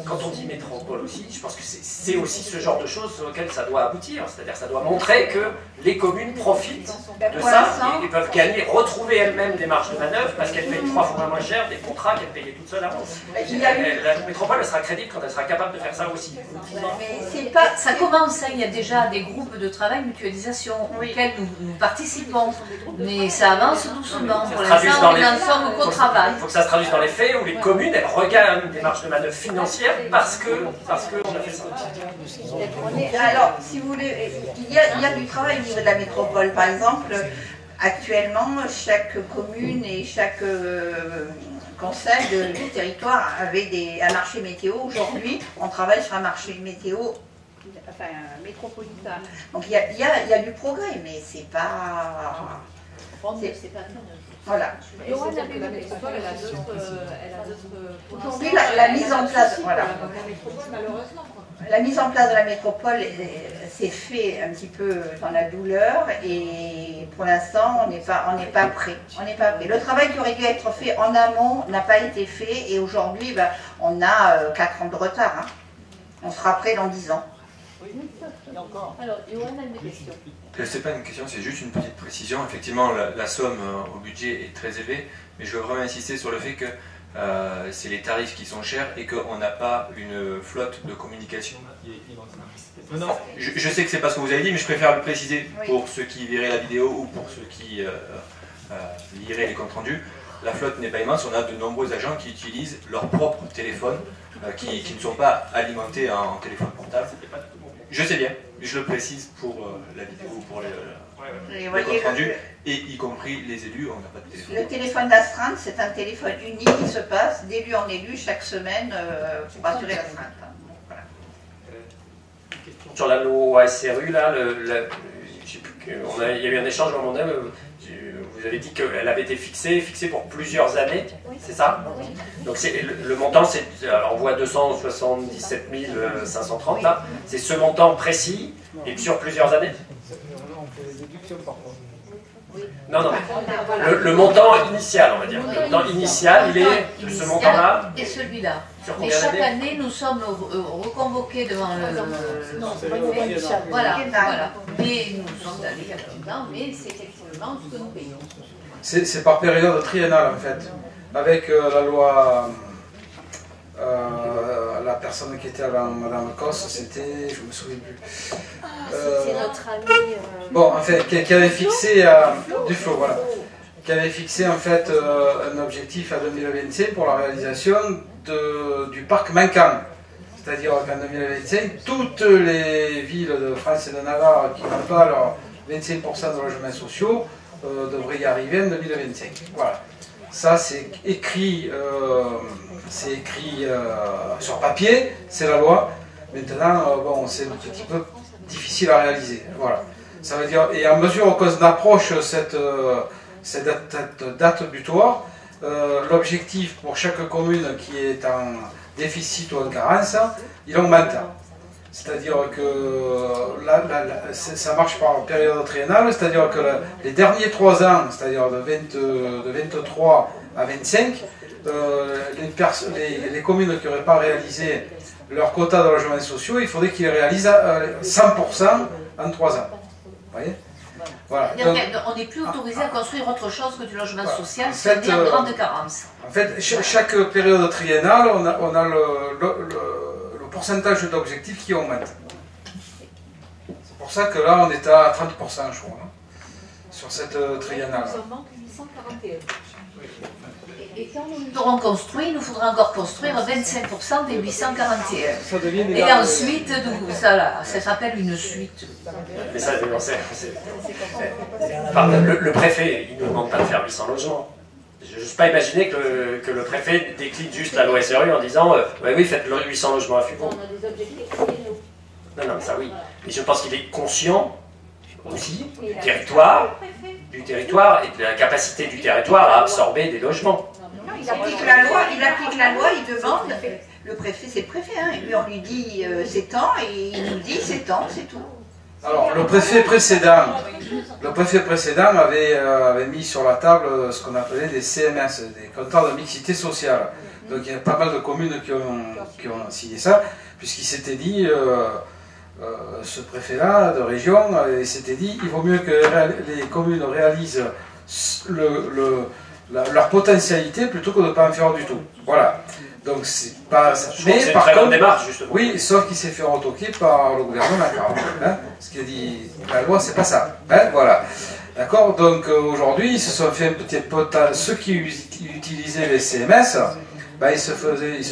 quand on dit métropole aussi, je pense que c'est aussi ce genre de choses sur lesquelles ça doit aboutir. C'est-à-dire ça doit montrer que les communes profitent de ça et peuvent gagner, retrouver elles-mêmes des marges de manœuvre parce qu'elles payent 3 fois moins cher des contrats qu'elles payaient toutes seules avant. La métropole, elle sera crédible quand elle sera capable de faire ça aussi. Mais c'est pas, ça commence, hein, il y a déjà des groupes de travail mutualisation auxquels nous participons, mais ça avance doucement. Pour l'instant, on en sommes au travail. Il faut que ça se traduise dans les faits où les communes elles regagnent des marges de manœuvre financières parce qu'on a fait ça. Alors, si vous voulez, il y a du travail au niveau de la métropole. Par exemple, actuellement, chaque commune et chaque conseil du territoire avait un marché météo. Aujourd'hui, on travaille sur un marché météo métropolitain. Donc il y a du progrès, mais c'est pas... Voilà. Aujourd'hui, la mise en place... Voilà. La mise en place de la métropole s'est fait un petit peu dans la douleur et pour l'instant on n'est pas prêt. Le travail qui aurait dû être fait en amont n'a pas été fait et aujourd'hui on a 4 ans de retard. Hein. On sera prêt dans 10 ans. Alors, Johan a une question. C'est pas une question, c'est juste une petite précision. Effectivement, la somme au budget est très élevée, mais je veux vraiment insister sur le fait que c'est les tarifs qui sont chers et qu'on n'a pas une flotte de communication. Non, je sais que c'est pas ce que vous avez dit, mais je préfère le préciser pour ceux qui verraient la vidéo ou pour ceux qui liraient les comptes rendus. La flotte n'est pas immense, on a de nombreux agents qui utilisent leur propre téléphone, qui ne sont pas alimentés en téléphone portable. Je sais bien, je le précise pour la vidéo ou pour le compte rendu, et y compris les élus, on n'a pas de téléphone. Le téléphone d'astreinte, c'est un téléphone unique qui se passe d'élu en élu chaque semaine pour assurer l'astreinte. Une question sur la loi SRU, là, il y a eu un échange à un moment donné, vous avez dit qu'elle avait été fixée pour plusieurs années, c'est ça? Donc le montant, alors on voit 277 530 là, c'est ce montant précis et sur plusieurs années? On fait des déductions par contre. Non, le montant initial, on va dire. Le montant initial, il est de ce montant-là. Et celui-là. Sur Mais combien chaque d'années? année, nous sommes reconvoqués devant le... Non, c'est pas une fois. Voilà. Mais nous sommes allés il y a longtemps, mais c'est effectivement ce que nous payons. C'est par période triennale en fait. Avec la loi, la personne qui était avant Madame Cosse, c'était, je me souviens plus. C'était notre ami. Bon, en fait, qui avait fixé Duflo, voilà, qui avait fixé en fait un objectif à 2025 pour la réalisation du parc manquant. C'est-à-dire qu'en 2025, toutes les villes de France et de Navarre qui n'ont pas leurs 25% de logements sociaux devraient y arriver en 2025. Voilà. Ça, c'est écrit sur papier, c'est la loi. Maintenant, bon, c'est un petit peu difficile à réaliser. Voilà. Ça veut dire, et à mesure qu'on approche cette date butoir, l'objectif pour chaque commune qui est en déficit ou en carence, il augmente. C'est-à-dire que ça marche par période triennale, c'est-à-dire que les derniers 3 ans, c'est-à-dire de 23 à 25, les communes qui n'auraient pas réalisé leur quota de logements sociaux, il faudrait qu'ils réalisent 100% en 3 ans. Vous voyez? Voilà. Donc, on n'est plus autorisé à construire autre chose que du logement social, en fait, c'est en grande carence. En fait, chaque période triennale, on a le pourcentage d'objectifs qui augmente. C'est pour ça que là, on est à 30%, je crois, hein, sur cette triennale. Nous en manque 841. Et quand nous aurons construit, il nous faudra encore construire 25% des 841. Ça devient Et ensuite, ça s'appelle une suite. Mais ça, le préfet, il ne nous demande pas de faire 800 logements. Je n'ose pas imaginer que le préfet décline juste la loi SRU en disant oui, faites 800 logements à Fugon. On a des objectifs. Non, ça oui. Mais je pense qu'il est conscient aussi du territoire et de la capacité du territoire à absorber des logements. Il applique la loi, il demande, le préfet, c'est le préfet, hein, et lui on lui dit c'est temps, et il nous dit c'est temps, c'est tout. Alors, le préfet précédent avait mis sur la table ce qu'on appelait des CMS, des contrats de mixité sociale. Donc il y a pas mal de communes qui ont signé ça, puisqu'il s'était dit, ce préfet-là de région, il s'était dit, il vaut mieux que les communes réalisent leur potentialité plutôt que de ne pas en faire du tout. Voilà. Donc c'est pas. Mais par contre, démarche, justement. Oui, sauf qu'il s'est fait retoquer par le gouvernement. Hein, ce qui a dit la loi, c'est pas ça. Hein, voilà. D'accord. Donc aujourd'hui, ils se sont fait un petit peu ceux qui utilisaient les CMS, ben, ils se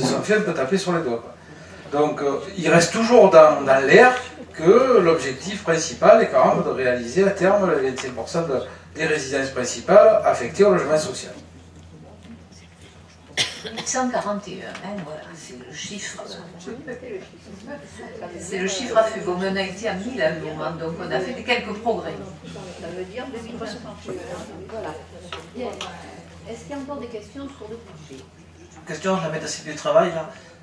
sont fait un peu taper sur les doigts. Quoi. Donc il reste toujours dans l'air que l'objectif principal est quand même de réaliser à terme les 25% des résidences principales affectées au logement social. 841, hein, voilà, c'est le chiffre. C'est le chiffre à Fugon. On a été à 1000 à un moment, donc on a fait quelques progrès. Ça veut dire 2368. Voilà. Bien. Est-ce qu'il y a encore des questions sur le budget? Question, je la mets du travail.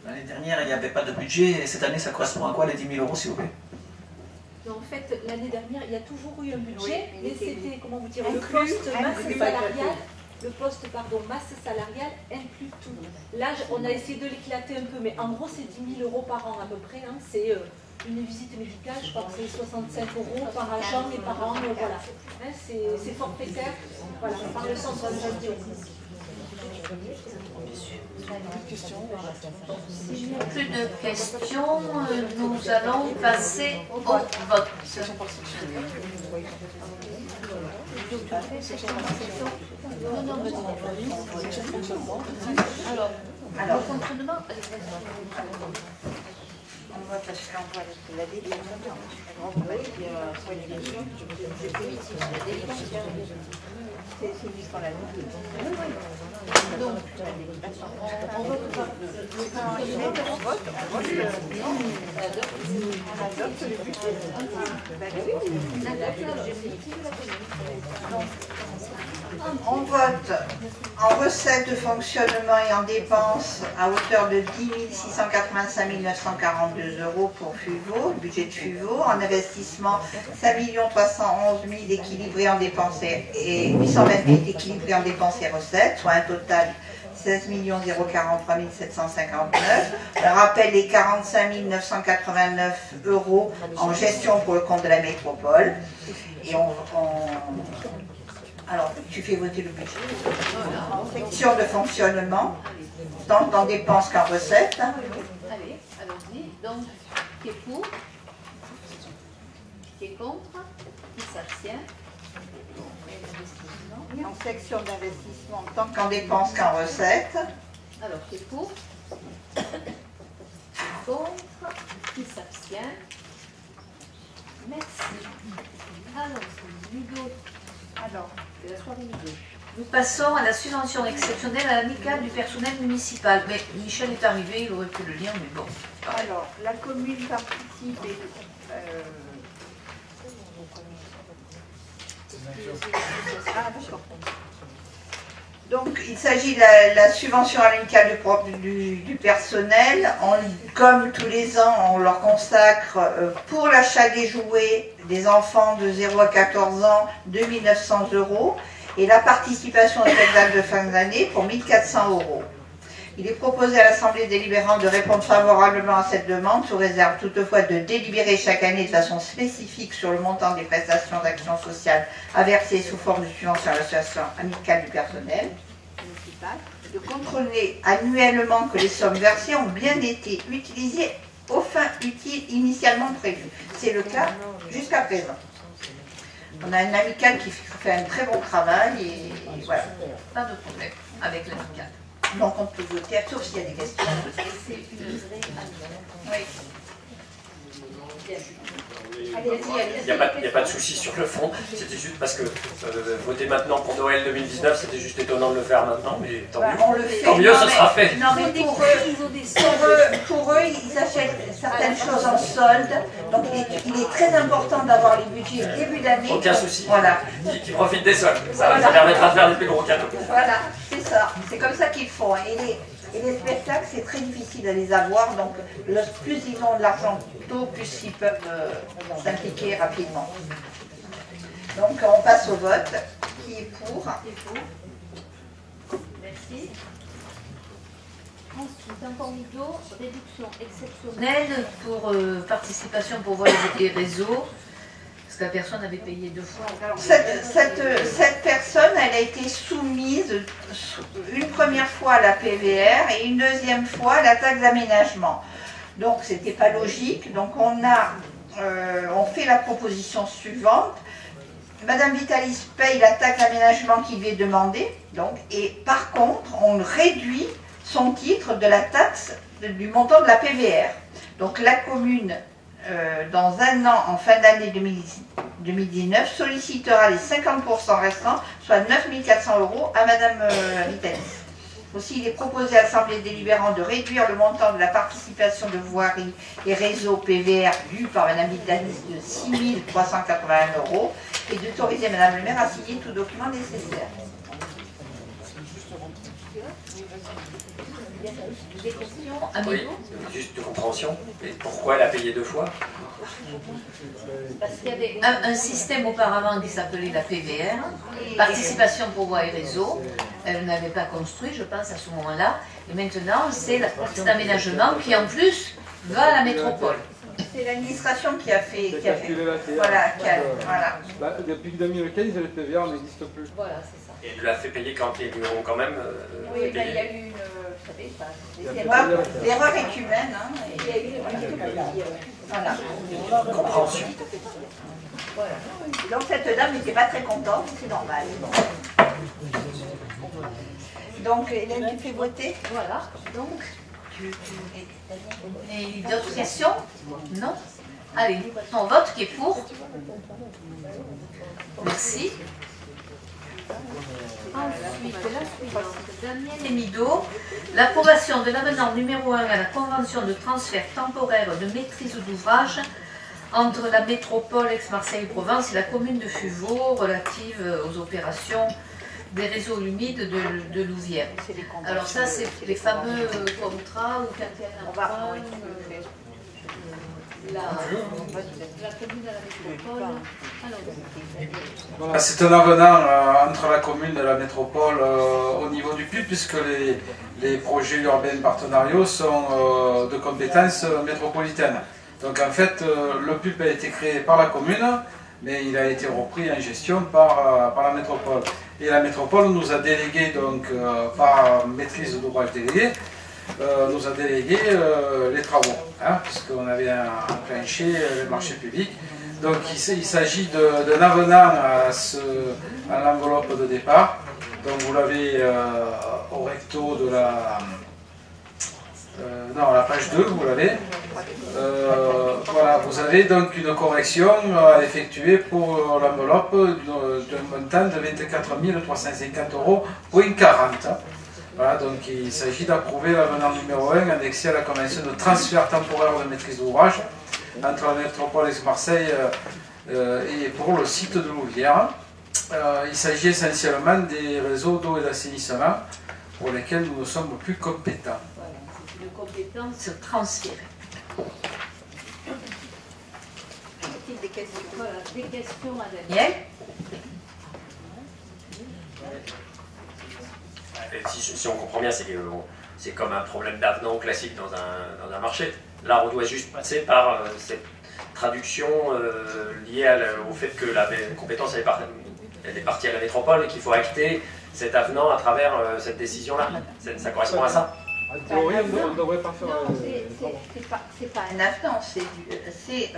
L'année dernière, il n'y avait pas de budget, et cette année, ça correspond à quoi les 10 000 euros, s'il vous plaît? En fait, l'année dernière, il y a toujours eu un budget, mais c'était, comment vous dire, le poste masse salariale. Le poste, masse salariale inclut tout. Là, on a essayé de l'éclater un peu, mais en gros, c'est 10 000 euros par an à peu près. Hein. C'est une visite médicale, je crois que c'est 65 euros par agent et par an, voilà. Hein, c'est forfaitaire, voilà, par le centre de radio. S'il n'y a plus de questions, nous allons passer au vote. Alors, le fonctionnement, vote parce qu'on voit la délégation. C'est celui qu'on a dit. Donc, on vote pas. On vote le budget. On vote en recettes de fonctionnement et en dépenses à hauteur de 10 685 942 € pour FUVO, le budget de FUVO. En investissement, 5 311 000 équilibrés en dépenses et 828 équilibrés en dépenses et recettes, soit un total 16 043 759. Je rappelle les 45 989 € en gestion pour le compte de la métropole. Et alors, tu fais voter le budget. En section de fonctionnement, tant en dépenses qu'en recettes. Allez, allons-y. Donc, qui est pour? Qui est contre? Qui s'abstient? En section d'investissement, tant qu'en dépenses qu'en recettes. Alors, qui est pour? Qui est contre? Qui s'abstient? Merci. Alors, Ludo. Alors, c'est la soirée Ludo. Nous passons à la subvention exceptionnelle à l'amicale du personnel municipal. Mais Michel est arrivé, il aurait pu le lire, mais bon. Alors, la commune participe et... Donc, il s'agit de la subvention à l'amicale du personnel. Comme tous les ans, on leur consacre pour l'achat des jouets des enfants de 0 à 14 ans 2 900 € et la participation au spectacle de fin d'année pour 1 400 €. Il est proposé à l'Assemblée délibérante de répondre favorablement à cette demande, sous réserve toutefois de délibérer chaque année de façon spécifique sur le montant des prestations d'action sociale à verser sous forme de subvention à l'association amicale du personnel municipal, de contrôler annuellement que les sommes versées ont bien été utilisées aux fins utiles initialement prévues. C'est le cas jusqu'à présent. On a une amicale qui fait un très bon travail et voilà. Pas de problème avec l'amicale. Donc on peut voter, sauf s'il y a des questions. C'est une vraie amicale. Oui. Il n'y a pas de souci sur le fond, c'était juste parce que voter maintenant pour Noël 2019, c'était juste étonnant de le faire maintenant, mais tant mieux. On le fait. Tant mieux, ce sera fait. Non, mais pour eux, ils achètent certaines choses en solde, donc il est très important d'avoir les budgets au début d'année. Aucun souci. Voilà. Qui profitent des soldes, ça permettra de faire des plus gros cadeaux. Voilà, c'est ça. C'est comme ça qu'ils font. Et les spectacles, c'est très difficile à les avoir, donc plus ils ont de l'argent tôt, plus ils peuvent s'impliquer rapidement. Donc on passe au vote. Qui est pour? Merci. Ensuite, encore Ludo, réduction exceptionnelle pour participation pour voies et réseaux. Parce que la personne avait payé 2 fois. Alors, cette personne, elle a été soumise une première fois à la PVR et une deuxième fois à la taxe d'aménagement. Donc, c'était pas logique. Donc, on fait la proposition suivante. Madame Vitalis paye la taxe d'aménagement qui lui est demandée. Donc, et par contre, on réduit son titre de la taxe du montant de la PVR. Donc, la commune... dans un an, en fin d'année 2019, sollicitera les 50% restants, soit 9 400 € à Madame Vitalis. Aussi, il est proposé à l'Assemblée délibérante de réduire le montant de la participation de voirie et réseau PVR due par Madame Vitalis de 6 381 € et d'autoriser Madame le maire à signer tout document nécessaire. Des questions? Oui, juste de compréhension. Et pourquoi elle a payé 2 fois? Parce qu'il y avait un système auparavant qui s'appelait la PVR, participation pour voies et réseaux. Elle n'avait pas construit, je pense, à ce moment-là. Et maintenant, c'est la taxe d'aménagement qui, en plus, va à la métropole. C'est l'administration qui a fait. Voilà. Voilà. Depuis 2015, les PVR n'existent plus. Voilà, c'est ça. Et elle l'a fait payer quand ils lui ont quand même. Oui, ben, il y a eu une. Vous savez, l'erreur est humaine. Hein, et il y a eu voilà. Compréhension. Voilà. Donc cette dame n'était pas très contente, c'est normal. Donc Hélène, tu fais voter? Voilà. Donc, Et d'autres questions? Non? Allez, on vote. Qui est pour? Merci. Ensuite, Daniel Emido, l'approbation de l'avenant numéro 1 à la convention de transfert temporaire de maîtrise d'ouvrage entre la métropole Aix-Marseille-Provence et la commune de Fuveau relative aux opérations des réseaux humides de Louvière. Alors ça, c'est les fameux contrats où quand il y a un emprunt, la commune à la métropole. Voilà, c'est un avenant entre la commune et la métropole au niveau du PUB, puisque les projets urbains partenariaux sont de compétence métropolitaine. Donc en fait, le PUB a été créé par la commune, mais il a été repris en gestion par la métropole. Et la métropole nous a délégué, donc par maîtrise d'ouvrage délégué, nous a délégué les travaux, hein, puisqu'on avait enclenché les marchés publics. Donc il s'agit d'un avenant à l'enveloppe de départ. Donc vous l'avez au recto de la... non, à la page 2, vous l'avez. Voilà, vous avez donc une correction à effectuer pour l'enveloppe d'un montant de 24 350 €,40 €. Voilà, donc il s'agit d'approuver l'avenant numéro 1 annexé à la convention de transfert temporaire de maîtrise d'ouvrage entre la métropole Aix-Marseille et pour le site de Louvière. Il s'agit essentiellement des réseaux d'eau et d'assainissement pour lesquels nous ne sommes plus compétents. Voilà, c'est une compétence transférée. Des questions. Voilà, des questions à Daniel. Si on comprend bien, c'est comme un problème d'avenant classique dans un marché. Là, on doit juste passer par cette traduction liée au fait que la compétence elle est partie à la métropole et qu'il faut acter cet avenant à travers cette décision-là. Ça correspond à ça? En théorie, on ne devrait pas faire... Non, c'est pas un avenant, c'est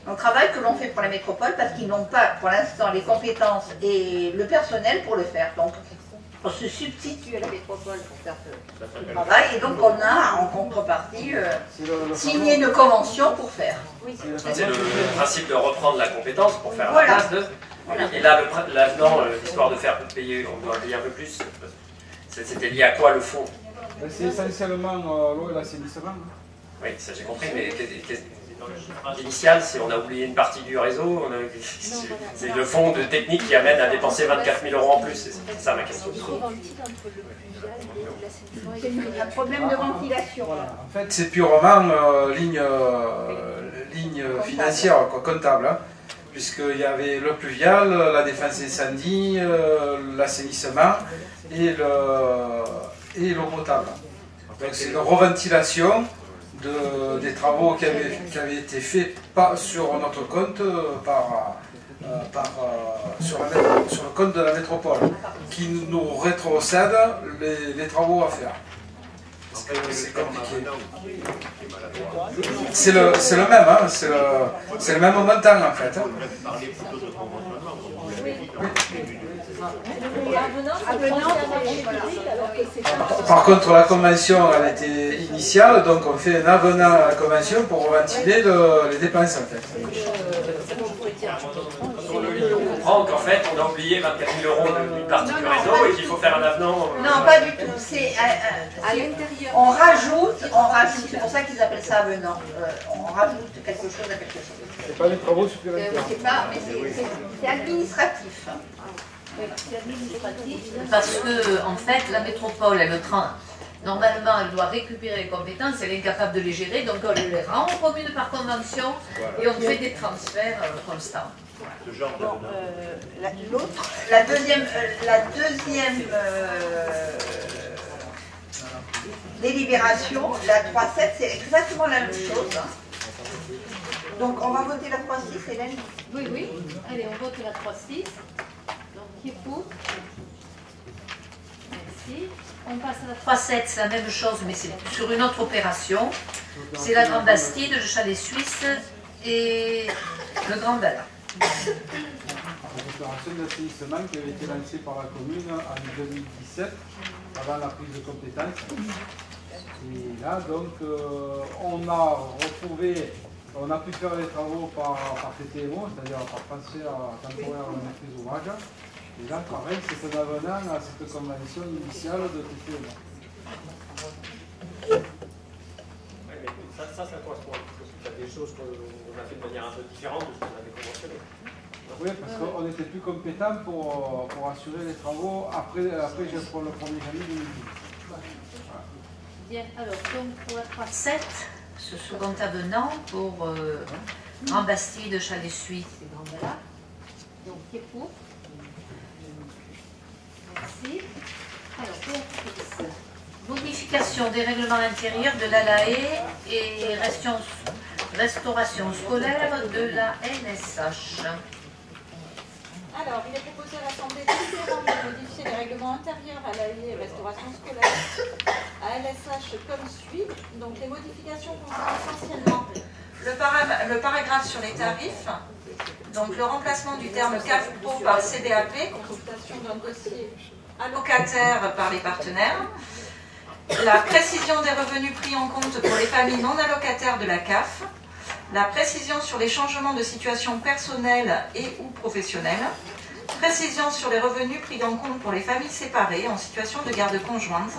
un travail que l'on fait pour la métropole parce qu'ils n'ont pas pour l'instant les compétences et le personnel pour le faire. Donc on se substitue à la métropole pour faire ce travail et donc on a en contrepartie signé une convention pour faire. C'est le principe de reprendre la compétence pour faire Voilà. la place de... Voilà. Et là, l'avenant, l'histoire de faire payer, on doit payer un peu plus. C'était lié à quoi le fond? C'est essentiellement l'eau et l'assainissement. Oui, ça j'ai compris, mais l'initial, c'est on a oublié une partie du réseau, c'est le fonds de technique qui amène à dépenser 24 000 € en plus, c'est ça ma question. C'est un problème de ventilation. En fait, c'est purement ligne financière, quoi, comptable, hein, puisqu'il y avait le pluvial, la défense incendie, l'assainissement et l'eau potable. Donc c'est une reventilation des travaux qui avaient été faits pas sur notre compte, sur le compte de la métropole, qui nous rétrocède les travaux à faire. Parce que c'est compliqué. C'est le même, hein, c'est le même montant en fait. Hein. Par contre, la convention elle était initiale, donc on fait un avenant à la convention pour ventiler les dépenses en fait. On comprend qu'en fait on a oublié 24 000 € d'une partie du réseau et qu'il faut faire un avenant. Non, pas du tout. C'est à l'intérieur. On rajoute, c'est pour ça qu'ils appellent ça avenant. On rajoute quelque chose à quelque chose. C'est pas les travaux supplémentaires. C'est pas, mais c'est administratif. Oui, c'est administratif. Parce que, en fait, la métropole, normalement, elle doit récupérer les compétences, elle est incapable de les gérer, donc on les rend aux communes par convention et on fait des transferts constants. Bon, la deuxième délibération, la 3.7, c'est exactement la même chose. Donc on va voter la 3.6, Hélène? Oui, oui. Allez, on vote la 3.6. Donc, qui est pour? Merci. On passe à la 3.7, c'est la même chose, mais c'est sur une autre opération. C'est la Grande Bastide, le Chalet Suisse et le Grand Ballon. L'opération d'assainissement qui avait été lancée par la commune en 2017, avant la prise de compétence. Et là, donc, on a retrouvé, on a pu faire les travaux par TTMO, c'est-à-dire par transfert temporaire de maîtrise d'ouvrage. Et là, pareil, c'est un avenant à cette convention initiale de TTMO. Ça correspond, parce qu'il y a des choses qu'on a fait de manière un peu différente de ce qu'on avait conventionné. Oui, parce qu'on n'était plus compétent pour assurer les travaux après pour le 1er janvier 2010. Bien, alors donc pour la 3.7, ce second avenant pour Grand Bastille de Chalet-Suisse et Grand Bala. Donc qui est pour? Merci. Alors, Béatrice. Modification des règlements intérieurs de l'ALAE et restauration scolaire de la NSH. Alors, il est proposé à l'Assemblée délibérante de modifier les règlements intérieurs à l'ALAE et restauration scolaire à LSH comme suit. Donc, les modifications concernent essentiellement le paragraphe sur les tarifs, donc le remplacement du terme CAF Pro par CDAP, consultation d'un dossier allocataire par les partenaires, la précision des revenus pris en compte pour les familles non allocataires de la CAF, la précision sur les changements de situation personnelle et ou professionnelle, précision sur les revenus pris en compte pour les familles séparées en situation de garde conjointe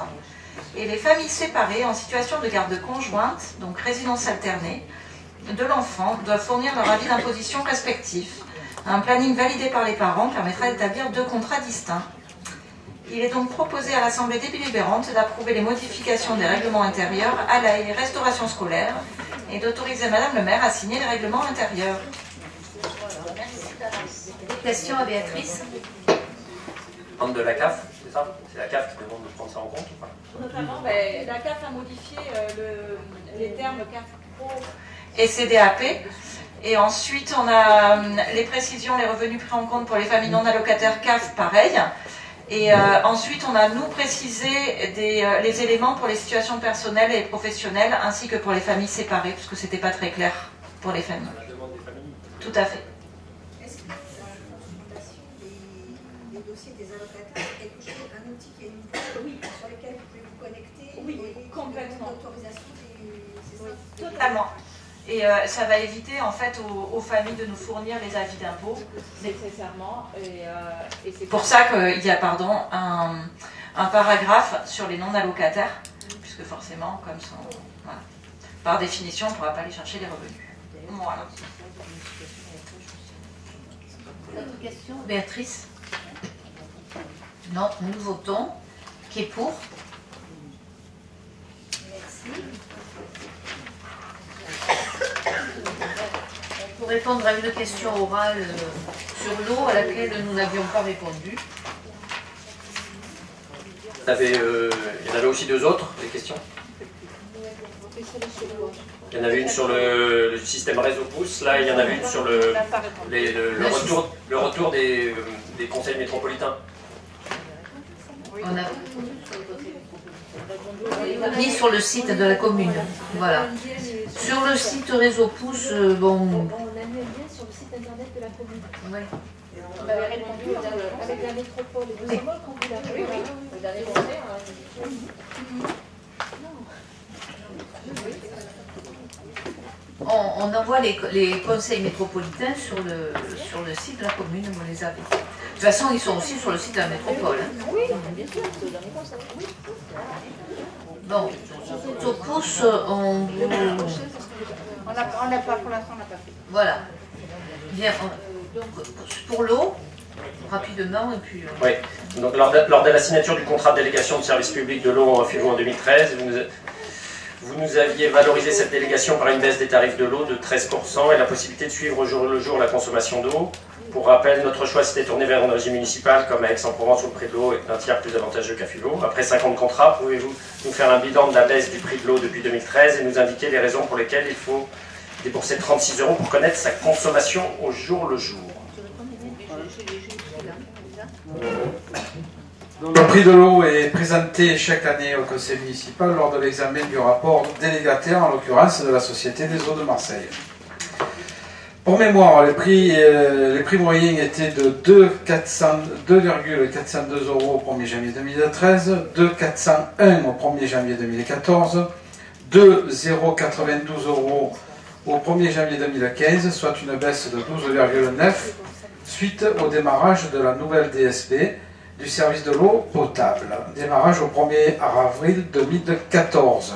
et les familles séparées en situation de garde conjointe, donc résidence alternée, de l'enfant doivent fournir leur avis d'imposition respectif. Un planning validé par les parents permettra d'établir 2 contrats distincts. Il est donc proposé à l'Assemblée délibérante d'approuver les modifications des règlements intérieurs à la restauration scolaire et d'autoriser Madame le maire à signer les règlements intérieurs. Des questions à Béatrice? De la CAF, c'est ça? C'est la CAF qui demande de prendre ça en compte ou pas? Notamment, la CAF a modifié les termes CAF Pro et CDAP. Et ensuite, on a les précisions, les revenus pris en compte pour les familles non allocataires CAF, pareil. Et ensuite, on a nous précisé les éléments pour les situations personnelles et professionnelles, ainsi que pour les familles séparées, parce que c'était pas très clair pour les familles. La demande des familles. Tout à fait. Est-ce que la consultation des dossiers des allocataires est quelque chose, un outil qui est une sur lequel vous pouvez vous connecter? Oui, complètement. L'autorisation c'est ça? Totalement. Et ça va éviter en fait aux familles de nous fournir les avis d'impôt. Nécessairement. Et c'est pour ça qu'il y a un paragraphe sur les non-allocataires, puisque forcément, comme voilà, par définition, on ne pourra pas aller chercher les revenus. Voilà. D'autres questions? Béatrice? Non, nous votons. Qui est pour? Merci. Pour répondre à une question orale sur l'eau à laquelle nous n'avions pas répondu. Il y en avait aussi 2 autres, des questions. Il y en avait une sur le système réseau pouce, là il y en avait une sur le retour des conseils métropolitains. On a mis sur le site de la commune. Voilà. Sur le site réseau pouce, bon. On a mis un lien sur le site internet de la commune. Oui. On avait répondu avec la métropole et vous savez quand vous l'avez vu. Le dernier conseil. On envoie les conseils métropolitains sur le site de la commune, on les avait. De toute façon, ils sont aussi sur le site de la métropole. Hein. Oui, bien sûr, c'est le dernier conseil. Oui. Bon, au pouce, on n'a pas, pour l'instant, on n'a pas fait. Voilà. Bien, donc pour l'eau, rapidement, et puis... Oui, donc lors de la signature du contrat de délégation de service public de l'eau en février 2013, vous nous aviez valorisé cette délégation par une baisse des tarifs de l'eau de 13% et la possibilité de suivre au jour le jour la consommation d'eau. Pour rappel, notre choix s'était tourné vers un régime municipal comme à Aix-en-Provence où le prix de l'eau est un tiers plus avantageux qu'à Fulot. Après 50 contrats, pouvez-vous nous faire un bilan de la baisse du prix de l'eau depuis 2013 et nous indiquer les raisons pour lesquelles il faut débourser 36 € pour connaître sa consommation au jour le jour? Le prix de l'eau est présenté chaque année au conseil municipal lors de l'examen du rapport délégataire, en l'occurrence de la Société des eaux de Marseille. Pour mémoire, les prix moyens étaient de 2,402 euros au 1er janvier 2013, 2,401 au 1er janvier 2014, 2,092 euros au 1er janvier 2015, soit une baisse de 12,9 suite au démarrage de la nouvelle DSP du service de l'eau potable, démarrage au 1er avril 2014.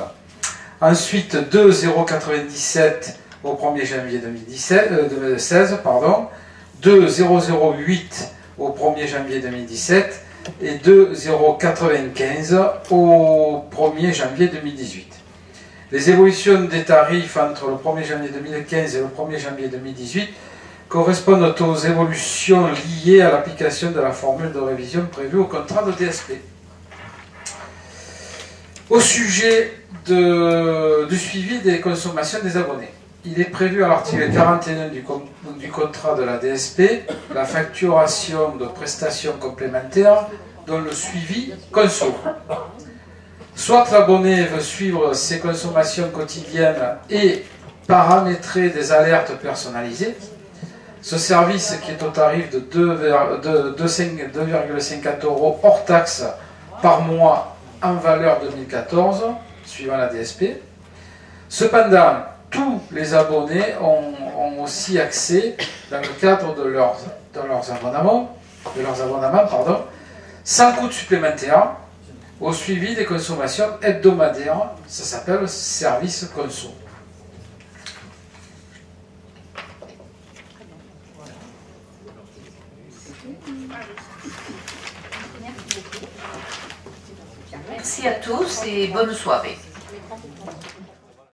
Ensuite, 2,097 au 1er janvier 2016, 2,008 au 1er janvier 2017 et 2,095 au 1er janvier 2018. Les évolutions des tarifs entre le 1er janvier 2015 et le 1er janvier 2018 correspondent aux évolutions liées à l'application de la formule de révision prévue au contrat de DSP. Au sujet du suivi des consommations des abonnés, il est prévu à l'article 41 du contrat de la DSP la facturation de prestations complémentaires dont le suivi conso. Soit l'abonné veut suivre ses consommations quotidiennes et paramétrer des alertes personnalisées. Ce service, qui est au tarif de 2,54 euros hors taxe par mois en valeur 2014, suivant la DSP. Cependant, tous les abonnés ont aussi accès, dans le cadre de leurs abonnements, sans coût supplémentaire, au suivi des consommations hebdomadaires. Ça s'appelle service conso. Merci à tous et bonne soirée.